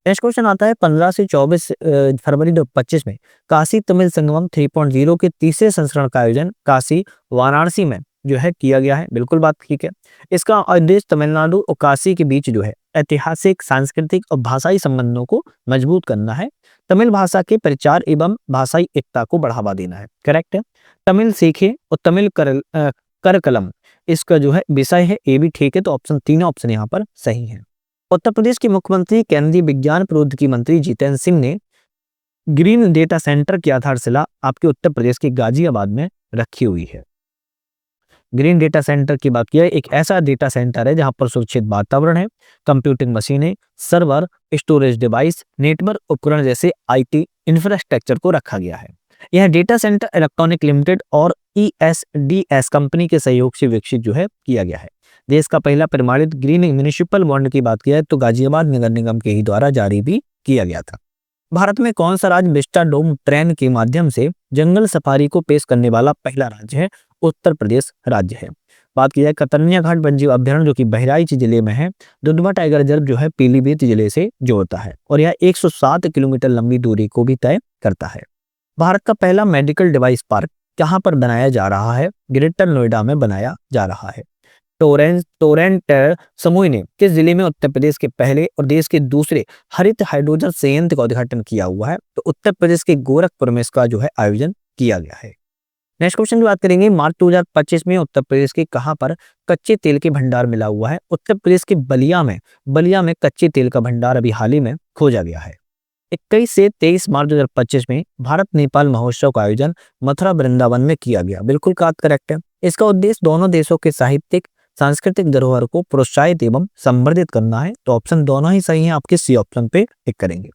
नेक्स्ट क्वेश्चन आता है, 15 से 24 फरवरी 2025 में काशी तमिल संगमम 3.0 के तीसरे संस्करण का आयोजन काशी वाराणसी में जो है किया गया है। बिल्कुल बात ठीक है। इसका उद्देश्य तमिलनाडु और काशी के बीच जो है ऐतिहासिक, सांस्कृतिक और भाषाई संबंधों को मजबूत करना है। तमिल भाषा के प्रचार एवं भाषाई एकता को बढ़ावा देना है। करेक्ट है। तमिल सीखे और तमिल करकलम इसका जो है विषय है, ये भी ठीक है। तो तीनों ऑप्शन यहाँ पर सही है। उत्तर प्रदेश के मुख्यमंत्री केंद्रीय विज्ञान प्रौद्योगिकी मंत्री जितेंद्र सिंह ने ग्रीन डेटा सेंटर की आधारशिला आपके उत्तर प्रदेश के गाजियाबाद में रखी हुई है। ग्रीन डेटा सेंटर की बात किया, एक ऐसा डेटा सेंटर है जहां पर सुरक्षित वातावरण है, कंप्यूटिंग मशीनें, सर्वर, स्टोरेज डिवाइस, नेटवर्क उपकरण जैसे IT इंफ्रास्ट्रक्चर को रखा गया है। यह डेटा सेंटर इलेक्ट्रॉनिक लिमिटेड और ESDS कंपनी के सहयोग से विकसित जो है किया गया है। देश का पहला प्रमाणित ग्रीन म्युनिसिपल बॉन्ड की बात किया तो गाजियाबाद नगर निगम के ही द्वारा जारी भी किया गया था। भारत में कौन सा राज्य विस्टाडोम ट्रेन के माध्यम से जंगल सफारी को पेश करने वाला पहला राज्य है? उत्तर प्रदेश राज्य है। बात की जाए कतरनिया घाट वन्यजीव अभ्यारण्य जो कि बहराइच जिले में है, दुधवा टाइगर रिजर्व जो है पीलीभीत जिले से जोड़ता है और यह 107 किलोमीटर लंबी दूरी को भी तय करता है। भारत का पहला मेडिकल डिवाइस पार्क कहां पर बनाया जा रहा है? ग्रेटर नोएडा में बनाया जा रहा है। टोरेंट समूह ने किस जिले में उत्तर प्रदेश के पहले और देश के दूसरे हरित हाइड्रोजन संयंत्र का उद्घाटन किया हुआ है? तो उत्तर प्रदेश के गोरखपुर में इसका जो है आयोजन किया गया है। नेक्स्ट क्वेश्चन की बात करेंगे, मार्च 2025 में उत्तर प्रदेश के कहां पर कच्चे तेल के भंडार मिला हुआ है? उत्तर प्रदेश के बलिया में कच्चे तेल का भंडार अभी हाल ही में खोजा गया है। 21 से 23 मार्च 2025 में भारत नेपाल महोत्सव का आयोजन मथुरा वृंदावन में किया गया। बिल्कुल करेक्ट है। इसका उद्देश्य दोनों देशों के साहित्यिक सांस्कृतिक धरोहर को प्रोत्साहित एवं संवर्धित करना है। तो ऑप्शन दोनों ही सही हैं, आपके सी ऑप्शन पे टिक करेंगे।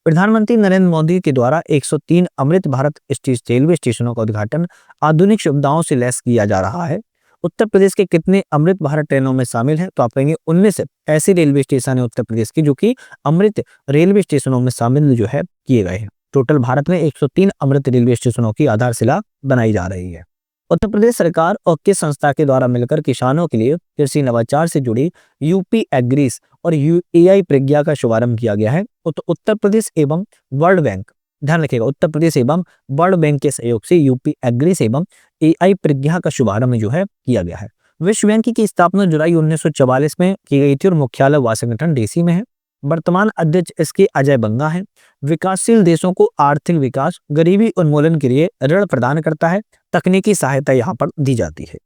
प्रधानमंत्री नरेंद्र मोदी के द्वारा 103 अमृत भारत रेलवे स्टेशनों का उद्घाटन आधुनिक सुविधाओं से लैस किया जा रहा है। उत्तर प्रदेश के कितने अमृत भारत ट्रेनों में शामिल है? तो आप कहेंगे 19 ऐसे रेलवे स्टेशन है उत्तर प्रदेश के जो कि अमृत रेलवे स्टेशनों में शामिल जो है किए गए हैं। टोटल भारत में 103 अमृत रेलवे स्टेशनों की आधारशिला बनाई जा रही है। उत्तर प्रदेश सरकार और किस संस्था के द्वारा मिलकर किसानों के लिए कृषि नवाचार से जुड़ी यूपी एग्रीस और एआई प्रज्ञा का शुभारंभ किया गया है? उत्तर प्रदेश एवं वर्ल्ड बैंक, ध्यान रखिएगा, उत्तर प्रदेश एवं वर्ल्ड बैंक के सहयोग से यूपी एग्रीस एवं एआई प्रज्ञा का शुभारंभ जो है किया गया है। विश्व बैंक की स्थापना जुलाई 1944 में की गई थी और मुख्यालय वाशिंगटन डीसी में है। वर्तमान अध्यक्ष इसके अजय बंगा हैं। विकासशील देशों को आर्थिक विकास, गरीबी उन्मूलन के लिए ऋण प्रदान करता है। तकनीकी सहायता यहाँ पर दी जाती है।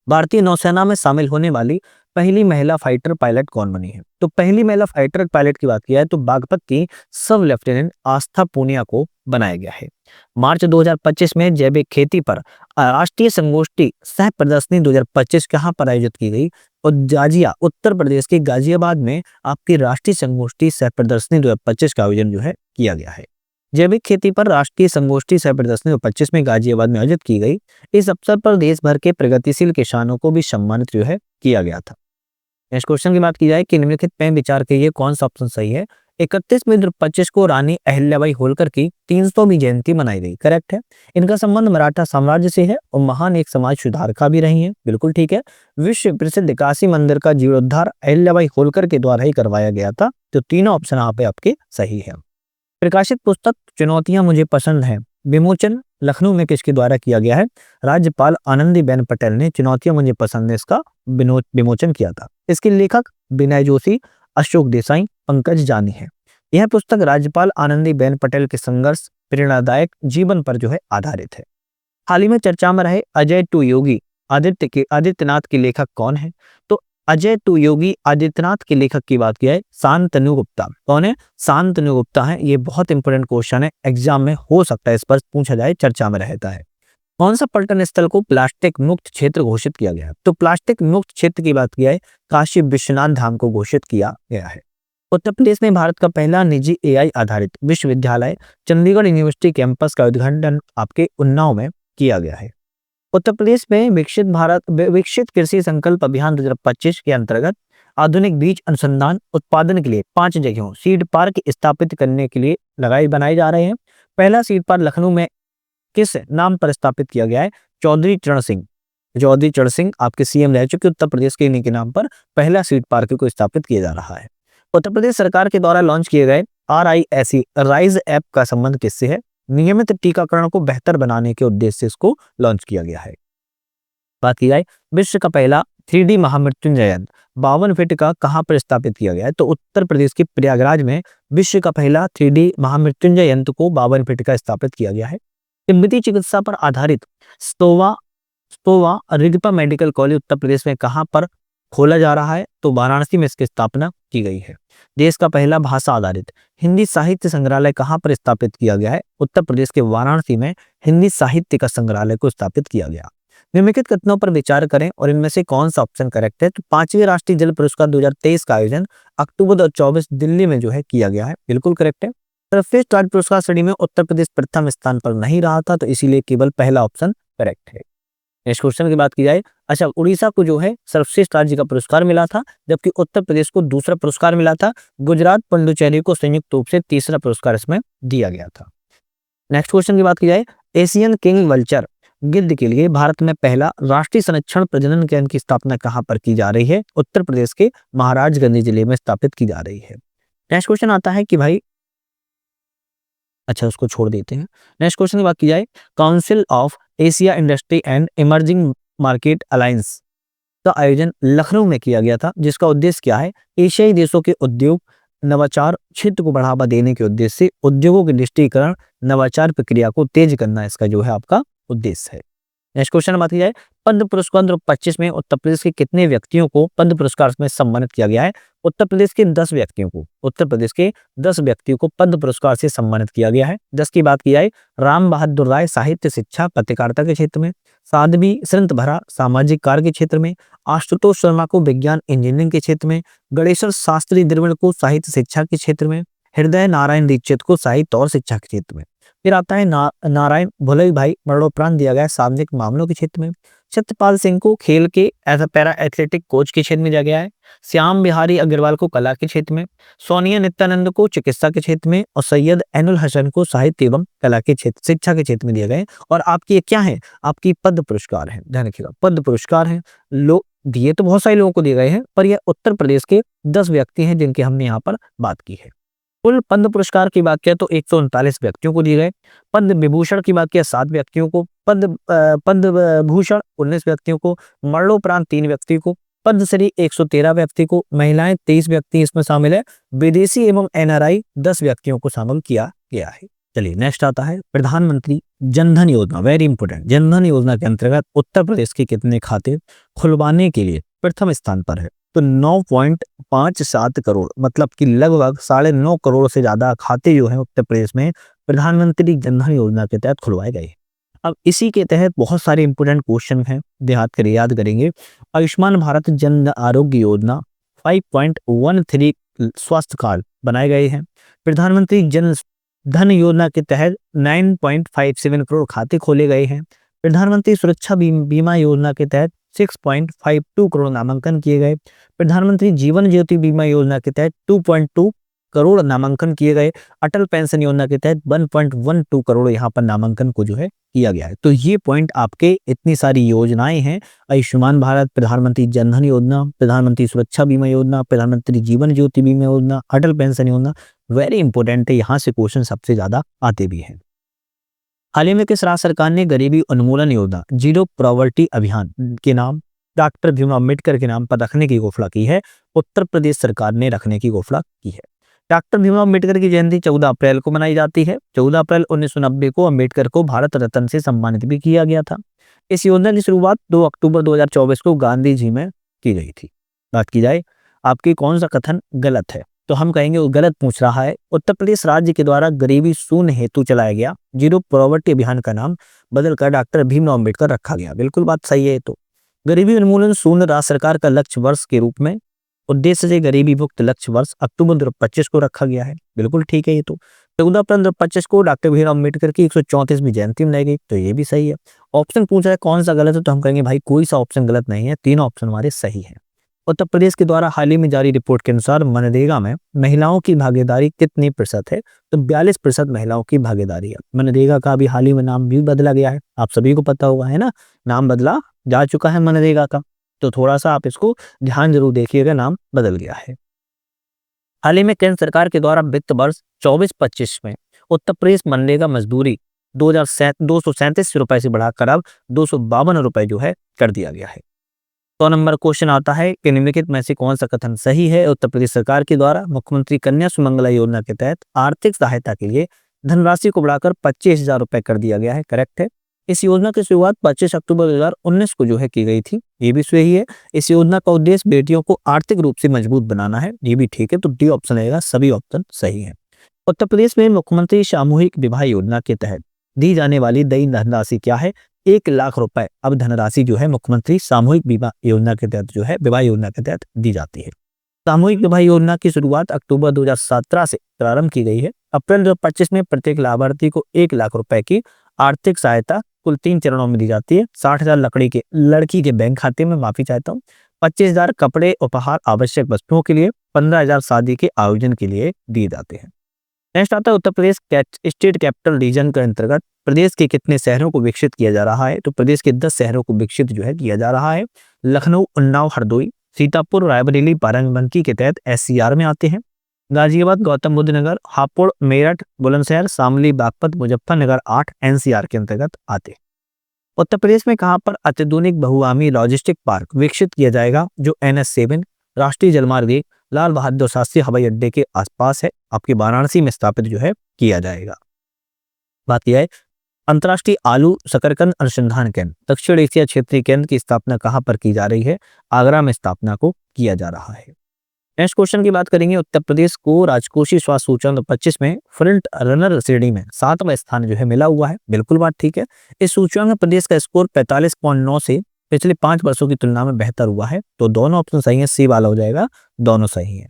भारतीय नौसेना में शामिल होने वाली पहली महिला फाइटर पायलट कौन बनी है? तो पहली महिला फाइटर पायलट की बात किया है तो बागपत की सब लेफ्टिनेंट आस्था पूनिया को बनाया गया है। मार्च 2025 में जैविक खेती पर राष्ट्रीय संगोष्ठी सह प्रदर्शनी 2025 कहां पर आयोजित की गई? और जाजिया, उत्तर प्रदेश के गाजियाबाद में आपकी राष्ट्रीय संगोष्ठी सह प्रदर्शनी 2025 का आयोजन जो है किया गया है। जैविक खेती पर राष्ट्रीय संगोष्ठी सह प्रदर्शनी 2025 में गाजियाबाद में आयोजित की गई। इस अवसर पर देश भर के प्रगतिशील किसानों को भी सम्मानित जो है किया गया था। नेक्स्ट क्वेश्चन की बात की जाए कि निम्नलिखित में विचार करिए कौन सा ऑप्शन सही है? 31 मई 2025 को रानी अहिल्याबाई होलकर की 300वीं जयंती मनाई गई, करेक्ट है। इनका संबंध मराठा साम्राज्य से है और महान एक समाज सुधारका भी रही है, बिल्कुल ठीक है। विश्व प्रसिद्ध काशी मंदिर का जीर्णोद्धार अहिल्याबाई होलकर के द्वारा ही करवाया गया था। तो तीनों ऑप्शन यहाँ पे आपके सही है। प्रकाशित पुस्तक चुनौतियां मुझे पसंद हैं विमोचन लखनऊ में किसके द्वारा किया गया है? राज्यपाल आनंदीबेन पटेल ने चुनौतियां मुझे पसंद है इसका विमोचन किया था। इसके लेखक विनय जोशी, अशोक देसाई, पंकज जानी है। यह पुस्तक राज्यपाल आनंदीबेन पटेल के संघर्ष, प्रेरणादायक जीवन पर जो है आधारित है। हाल ही में चर्चा में रहे अजय टू योगी आदित्यनाथ के लेखक कौन है? तो अजय टू योगी आदित्यनाथ के लेखक की बात किया है शांतनु गुप्ता। कौन है? शांतनु गुप्ता है। ये बहुत इंपॉर्टेंट क्वेश्चन है, एग्जाम में हो सकता है इस पर पूछा जाए, चर्चा में रहता है। कौन सा पर्यटन स्थल को प्लास्टिक मुक्त क्षेत्र घोषित किया गया है? तो प्लास्टिक मुक्त क्षेत्र की बात किया है काशी विश्वनाथ धाम को घोषित किया गया है। उत्तर प्रदेश में भारत का पहला निजी एआई आधारित विश्वविद्यालय चंडीगढ़ यूनिवर्सिटी कैंपस का उद्घाटन आपके उन्नाव में किया गया है। उत्तर प्रदेश में विकसित कृषि संकल्प अभियान 2025 के अंतर्गत आधुनिक बीज अनुसंधान उत्पादन के लिए 5 जगहों सीड पार्क स्थापित करने के लिए बनाए जा रहे हैं। पहला सीड पार्क लखनऊ में किस नाम पर स्थापित किया गया है? चौधरी चरण सिंह आपके सीएम रह चुके उत्तर प्रदेश के, इन्हीं के नाम पर पहला सीड पार्क को स्थापित किया जा रहा है। उत्तर प्रदेश सरकार के द्वारा लॉन्च किए गए RISE राइज ऐप का संबंध किससे है? नियमित टीकाकरण को बेहतर बनाने के उद्देश्य से इसको लॉन्च किया गया है। बात की जाए विश्व का पहला 3D महामृत्युंजय यंत्र 52 फीट का कहां पर स्थापित किया गया है? तो उत्तर प्रदेश के प्रयागराज में विश्व का पहला 3D महामृत्युंजय यंत्र को 52 फीट का स्थापित किया गया है। तिब्बती चिकित्सा पर आधारित स्टोवा रिगपा मेडिकल कॉलेज उत्तर प्रदेश में कहां पर खोला जा रहा है? तो वाराणसी में इसकी स्थापना की गई है। देश का पहला भाषा आधारित हिंदी साहित्य संग्रहालय कहां पर स्थापित किया गया है? उत्तर प्रदेश के वाराणसी में हिंदी साहित्य का संग्रहालय को स्थापित किया गया। निम्नलिखित कथनों पर विचार करें और इनमें से कौन सा ऑप्शन करेक्ट है? तो 5वें राष्ट्रीय जल पुरस्कार 2023 का आयोजन अक्टूबर 2024 दिल्ली में जो है किया गया है, बिल्कुल करेक्ट है। सर्वश्रेष्ठ राज्य पुरस्कार श्रेणी में उत्तर प्रदेश प्रथम स्थान पर नहीं रहा था, तो इसीलिए केवल पहला ऑप्शन करेक्ट है। नेक्स्ट क्वेश्चन की बात की जाए, अच्छा उड़ीसा को जो है सर्वश्रेष्ठ राज्य का पुरस्कार मिला था, जबकि उत्तर प्रदेश को दूसरा पुरस्कार मिला था। गुजरात पुडुचेरी को संयुक्त रूप से तीसरा पुरस्कार इसमें दिया गया था। नेक्स्ट क्वेश्चन की बात की जाए, एशियन किंग वल्चर गिद्ध के लिए भारत में पहला राष्ट्रीय संरक्षण प्रजनन केंद्र की स्थापना कहां पर की जा रही है? उत्तर प्रदेश के महाराजगंज जिले में स्थापित की जा रही है। नेक्स्ट क्वेश्चन आता है कि भाई, अच्छा उसको छोड़ देते हैं। नेक्स्ट क्वेश्चन की बात की जाए, council of Asia industry and emerging market alliance का आयोजन लखनऊ में किया गया था, जिसका उद्देश्य क्या है? एशियाई देशों के उद्योग नवाचार क्षेत्र को बढ़ावा देने के उद्देश्य से उद्योगों के निष्ठीकरण नवाचार प्रक्रिया को तेज करना इसका जो है आपका उद्देश्य है। नेक्स्ट क्वेश्चन बात की जाए, पद्म पुरस्कार 2025 में उत्तर प्रदेश के कितने व्यक्तियों को पद्म पुरस्कार में सम्मानित किया गया है? उत्तर प्रदेश के 10 व्यक्तियों को पद्म पुरस्कार से सम्मानित किया गया है। 10 की बात की जाए, राम बहादुर राय साहित्य शिक्षा पत्रकारिता के क्षेत्र में, साध्वी सृंतभरा सामाजिक कार्य के क्षेत्र में, आशुतोष शर्मा को विज्ञान इंजीनियरिंग के क्षेत्र में, गणेश्वर शास्त्री द्रविड़ को साहित्य शिक्षा के क्षेत्र में, हृदय नारायण दीक्षित को साहित्य और शिक्षा के क्षेत्र में। फिर आता है नारायण भुलई भाई मरणोपरांत दिया गया है सार्वजनिक मामलों के क्षेत्र में। सत्यपाल सिंह को खेल के as a para athletic coach के क्षेत्र में दिया गया है। श्याम बिहारी अग्रवाल को कला के क्षेत्र में, सोनिया नित्यानंद को चिकित्सा के क्षेत्र में और सैयद ऐनुल हसन को साहित्य एवं कला के क्षेत्र शिक्षा के क्षेत्र में दिए गए। और आपकी ये क्या है, आपकी पद्म पुरस्कार है, ध्यान रखिएगा पद्म पुरस्कार है। लोग दिए तो बहुत सारे लोगों को दिए गए हैं, पर यह उत्तर प्रदेश के 10 व्यक्ति हैं जिनकी हमने यहाँ पर बात की है। कुल पद्म पुरस्कार की बात किया तो 139 व्यक्तियों को दिए गए। पद्म विभूषण की बात किया 7 व्यक्तियों को, पद्म भूषण 19 व्यक्तियों को, मरणोपरांत 3 व्यक्ति को, पद्मश्री 113 व्यक्ति को, महिलाएं 23 व्यक्ति इसमें शामिल है, विदेशी एवं एनआरआई 10 व्यक्तियों को शामिल किया गया है। चलिए नेक्स्ट आता है प्रधानमंत्री जनधन योजना, वेरी इंपोर्टेंट। जनधन योजना के अंतर्गत उत्तर प्रदेश के कितने खाते खुलवाने के लिए प्रथम स्थान पर है? तो 9.57 करोड़, मतलब कि लगभग 9.5 करोड़ से ज्यादा खाते जो हैं उत्तर प्रदेश में प्रधानमंत्री जनधन योजना के तहत खुलवाए गए। अब इसी के तहत बहुत सारे इंपोर्टेंट क्वेश्चन हैं, याद करेंगे। आयुष्मान भारत जन आरोग्य योजना 5.13 स्वास्थ्य कार्ड बनाए गए हैं। प्रधानमंत्री जन धन योजना के तहत 9.57 करोड़ खाते खोले गए हैं। प्रधानमंत्री सुरक्षा बीमा योजना के तहत 6.52 करोड़ नामांकन किए गए। प्रधानमंत्री जीवन ज्योति बीमा योजना के तहत 2.2 करोड़ नामांकन किए गए। अटल पेंशन योजना के तहत 1.12 करोड़ यहाँ पर नामांकन को जो है किया गया है। तो ये पॉइंट आपके, इतनी सारी योजनाएं हैं, आयुष्मान भारत, प्रधानमंत्री जनधन योजना, प्रधानमंत्री सुरक्षा बीमा योजना, प्रधानमंत्री जीवन ज्योति बीमा योजना, अटल पेंशन योजना, वेरी इंपॉर्टेंट है, यहाँ से क्वेश्चन सबसे ज्यादा आते भी हैं। हाल ही में किस राज्य सरकार ने गरीबी उन्मूलन योजना जीरो पॉवर्टी अभियान के नाम डॉक्टर भीमराव अम्बेडकर के नाम पर रखने की घोषणा की है? उत्तर प्रदेश सरकार ने रखने की घोषणा की है। डॉक्टर भीमराव अम्बेडकर की जयंती 14 अप्रैल को मनाई जाती है। 14 अप्रैल 1990 को अम्बेडकर को भारत रत्न से सम्मानित भी किया गया था। इस योजना की शुरुआत 2 अक्टूबर 2024 को गांधी जी में की गई थी। बात की जाए आपकी कौन सा कथन गलत है, तो हम कहेंगे वो गलत पूछ रहा है। उत्तर प्रदेश राज्य के द्वारा गरीबी शून्य हेतु चलाया गया जीरो पॉवर्टी अभियान का नाम बदलकर डॉक्टर भीमराव अम्बेडकर रखा गया। बिल्कुल बात सही है। तो गरीबी उन्मूलन शून्य राज्य सरकार का लक्ष्य वर्ष के रूप में उद्देश्य से गरीबी मुक्त लक्ष्य वर्ष अक्टूबर 2025 को रखा गया है। बिल्कुल ठीक है। ये तो 14 अप्रैल 2025 को डॉक्टर भीमराव अम्बेडकर की 134वीं जयंती मनाई गई, तो ये भी सही है। ऑप्शन पूछा है कौन सा गलत है, तो हम कहेंगे भाई कोई सा ऑप्शन गलत नहीं है, तीनों ऑप्शन हमारे सही है। उत्तर प्रदेश के द्वारा हाल ही में जारी रिपोर्ट के अनुसार मनरेगा में महिलाओं की भागीदारी कितनी प्रतिशत है? तो 42% महिलाओं की भागीदारी है। मनरेगा का भी हाल ही में नाम भी बदला गया है, आप सभी को पता होगा है ना, नाम बदला जा चुका है मनरेगा का, तो थोड़ा सा आप इसको ध्यान जरूर देखिएगा, नाम बदल गया है। हाल ही में केंद्र सरकार के द्वारा वित्त वर्ष 24-25 में उत्तर प्रदेश मनरेगा मजदूरी 237 रुपए से बढ़ाकर अब 252 रुपए जो है कर दिया गया है। 100 नंबर क्वेश्चन आता है कि निम्नलिखित में से कौन सा कथन सही है? उत्तर प्रदेश सरकार के द्वारा मुख्यमंत्री कन्या सुमंगला योजना के तहत आर्थिक सहायता के लिए धनराशि को बढ़ाकर 25,000 रुपए कर दिया गया है, करेक्ट है। इस योजना की शुरुआत 25 अक्टूबर 2019 को जो है की गई थी, ये भी सही है। इस योजना का उद्देश्य बेटियों को आर्थिक रूप से मजबूत बनाना है, ये भी ठीक है। तो डी ऑप्शन रहेगा, सभी ऑप्शन सही है। उत्तर प्रदेश में मुख्यमंत्री सामूहिक विवाह योजना के तहत दी जाने वाली नई धनराशि क्या है? 1 लाख रुपए अब धनराशि जो है मुख्यमंत्री सामूहिक विवाह योजना के तहत जो है विवाह योजना के तहत दी जाती है। सामूहिक विवाह योजना की शुरुआत अक्टूबर 2017 से प्रारंभ की गई है। अप्रैल 2025 में प्रत्येक लाभार्थी को 1 लाख रुपए की आर्थिक सहायता कुल 3 चरणों में दी जाती है। 60,000 लड़की के बैंक खाते में, माफी चाहता हूँ, 25,000 कपड़े उपहार आवश्यक वस्तुओं के लिए, 15,000 शादी के आयोजन के लिए दिए जाते हैं। नेक्स्ट आता है Uttar Pradesh state capital region के अंतर्गत प्रदेश के कितने शहरों को विकसित किया जा रहा है? तो प्रदेश के 10 शहरों को विकसित जो है किया जा रहा है। लखनऊ, उन्नाव, हरदोई, सीतापुर, रायबरेली, बाराबंकी के तहत एससीआर में आते हैं। गाजियाबाद, गौतम बुद्ध नगर, हापुड़, मेरठ, बुलंदशहर, शामली, बागपत, मुजफ्फरनगर 8 एनसीआर के अंतर्गत आते हैं। उत्तर प्रदेश में कहां पर अत्याधुनिक बहुआयामी लॉजिस्टिक पार्क विकसित किया जाएगा? जो NH7 राष्ट्रीय जलमार्ग 1 लाल बहादुर शास्त्री हवाई अड्डे के आसपास है, आपके वाराणसी में स्थापित जो है किया जाएगा। बात यह है अंतर्राष्ट्रीय आलू शकरकंद अनुसंधान केंद्र दक्षिण एशिया क्षेत्रीय केंद्र की स्थापना कहां पर की जा रही है? आगरा में स्थापना को किया जा रहा है। नेक्स्ट क्वेश्चन की बात करेंगे। उत्तर प्रदेश को राजकोषीय स्वास्थ्य सूचकांक 25 में फ्रंट रनर श्रेणी में 7वां स्थान जो है मिला हुआ है, बिल्कुल बात ठीक है। इस सूचकांक में प्रदेश का स्कोर 45.9 से पिछले 5 वर्षों की तुलना में बेहतर हुआ है, तो दोनों ऑप्शन सही है, सी वाला हो जाएगा, दोनों सही है।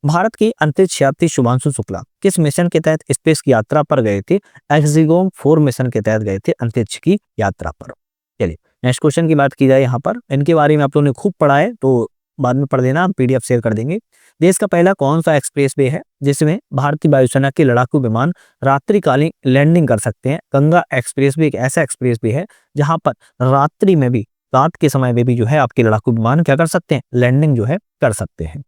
भारत के अंतरिक्ष यात्री शुभांशु शुक्ला किस मिशन के तहत स्पेस की यात्रा पर गए थे? एक्सिगोम 4 मिशन के तहत गए थे अंतरिक्ष की यात्रा पर। चलिए नेक्स्ट क्वेश्चन की बात की जाए यहाँ पर, इनके बारे में आप लोगों ने खूब पढ़ा है तो बाद में पढ़ देना, हम पीडीएफ शेयर कर देंगे। देश का पहला कौन सा एक्सप्रेसवे है जिसमें भारतीय वायुसेना के लड़ाकू विमान रात्रिकालीन लैंडिंग कर सकते हैं? गंगा एक्सप्रेसवे एक ऐसा एक्सप्रेसवे है जहां पर रात्रि में भी, रात के समय में भी जो है आपके लड़ाकू विमान क्या कर सकते हैं? लैंडिंग जो है कर सकते हैं।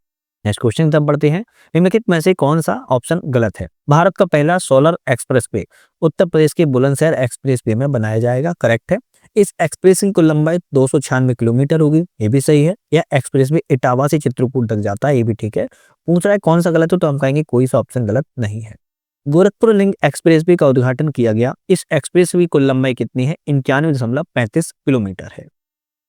नेक्स्ट क्वेश्चन तब बढ़ते हैं, निम्नलिखित में से कौन सा ऑप्शन गलत है? भारत का पहला सोलर एक्सप्रेसवे उत्तर प्रदेश के बुलंदशहर एक्सप्रेसवे में बनाया जाएगा, करेक्ट है। इस एक्सप्रेस की कुल लंबाई 296 किलोमीटर होगी, ये भी सही है। यह एक्सप्रेसवे इटावा से चित्रकूट तक जाता है, ये भी ठीक है। पूछ रहा है कौन सा गलत हो, तो हम कहेंगे कोई सा ऑप्शन गलत नहीं है। गोरखपुर लिंक एक्सप्रेसवे का उद्घाटन किया गया, इस एक्सप्रेसवे की कुल लंबाई कितनी है? 91.35 किलोमीटर है।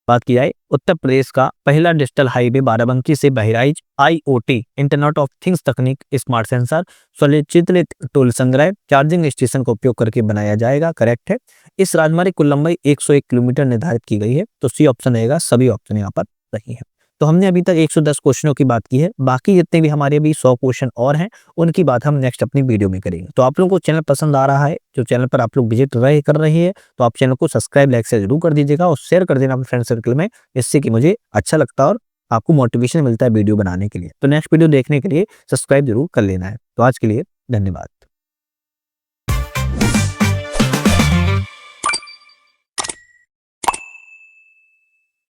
बात की जाए उत्तर प्रदेश का पहला डिजिटल हाईवे बाराबंकी से Bahraich IoT internet of things तकनीक, स्मार्ट सेंसर, स्वचालित टोल संग्रह, चार्जिंग स्टेशन का उपयोग करके बनाया जाएगा, करेक्ट है। इस राजमार्ग की कुल लंबाई 101 किलोमीटर निर्धारित की गई है, तो सी ऑप्शन रहेगा, सभी ऑप्शन यहाँ पर सही है। तो हमने अभी तक 110 क्वेश्चनों की बात की है, बाकी जितने भी हमारे अभी 100 क्वेश्चन और हैं उनकी बात हम नेक्स्ट अपनी वीडियो में करेंगे। तो आप लोगों को चैनल पसंद आ रहा है, जो चैनल पर आप लोग विजिट कर रही है, तो आप चैनल को सब्सक्राइब लाइक से जरूर कर दीजिएगा और शेयर कर देना अपने फ्रेंड सर्कल में, इससे कि मुझे अच्छा लगता है और आपको मोटिवेशन मिलता है वीडियो बनाने के लिए। तो नेक्स्ट वीडियो देखने के लिए सब्सक्राइब जरूर कर लेना है। तो आज के लिए धन्यवाद।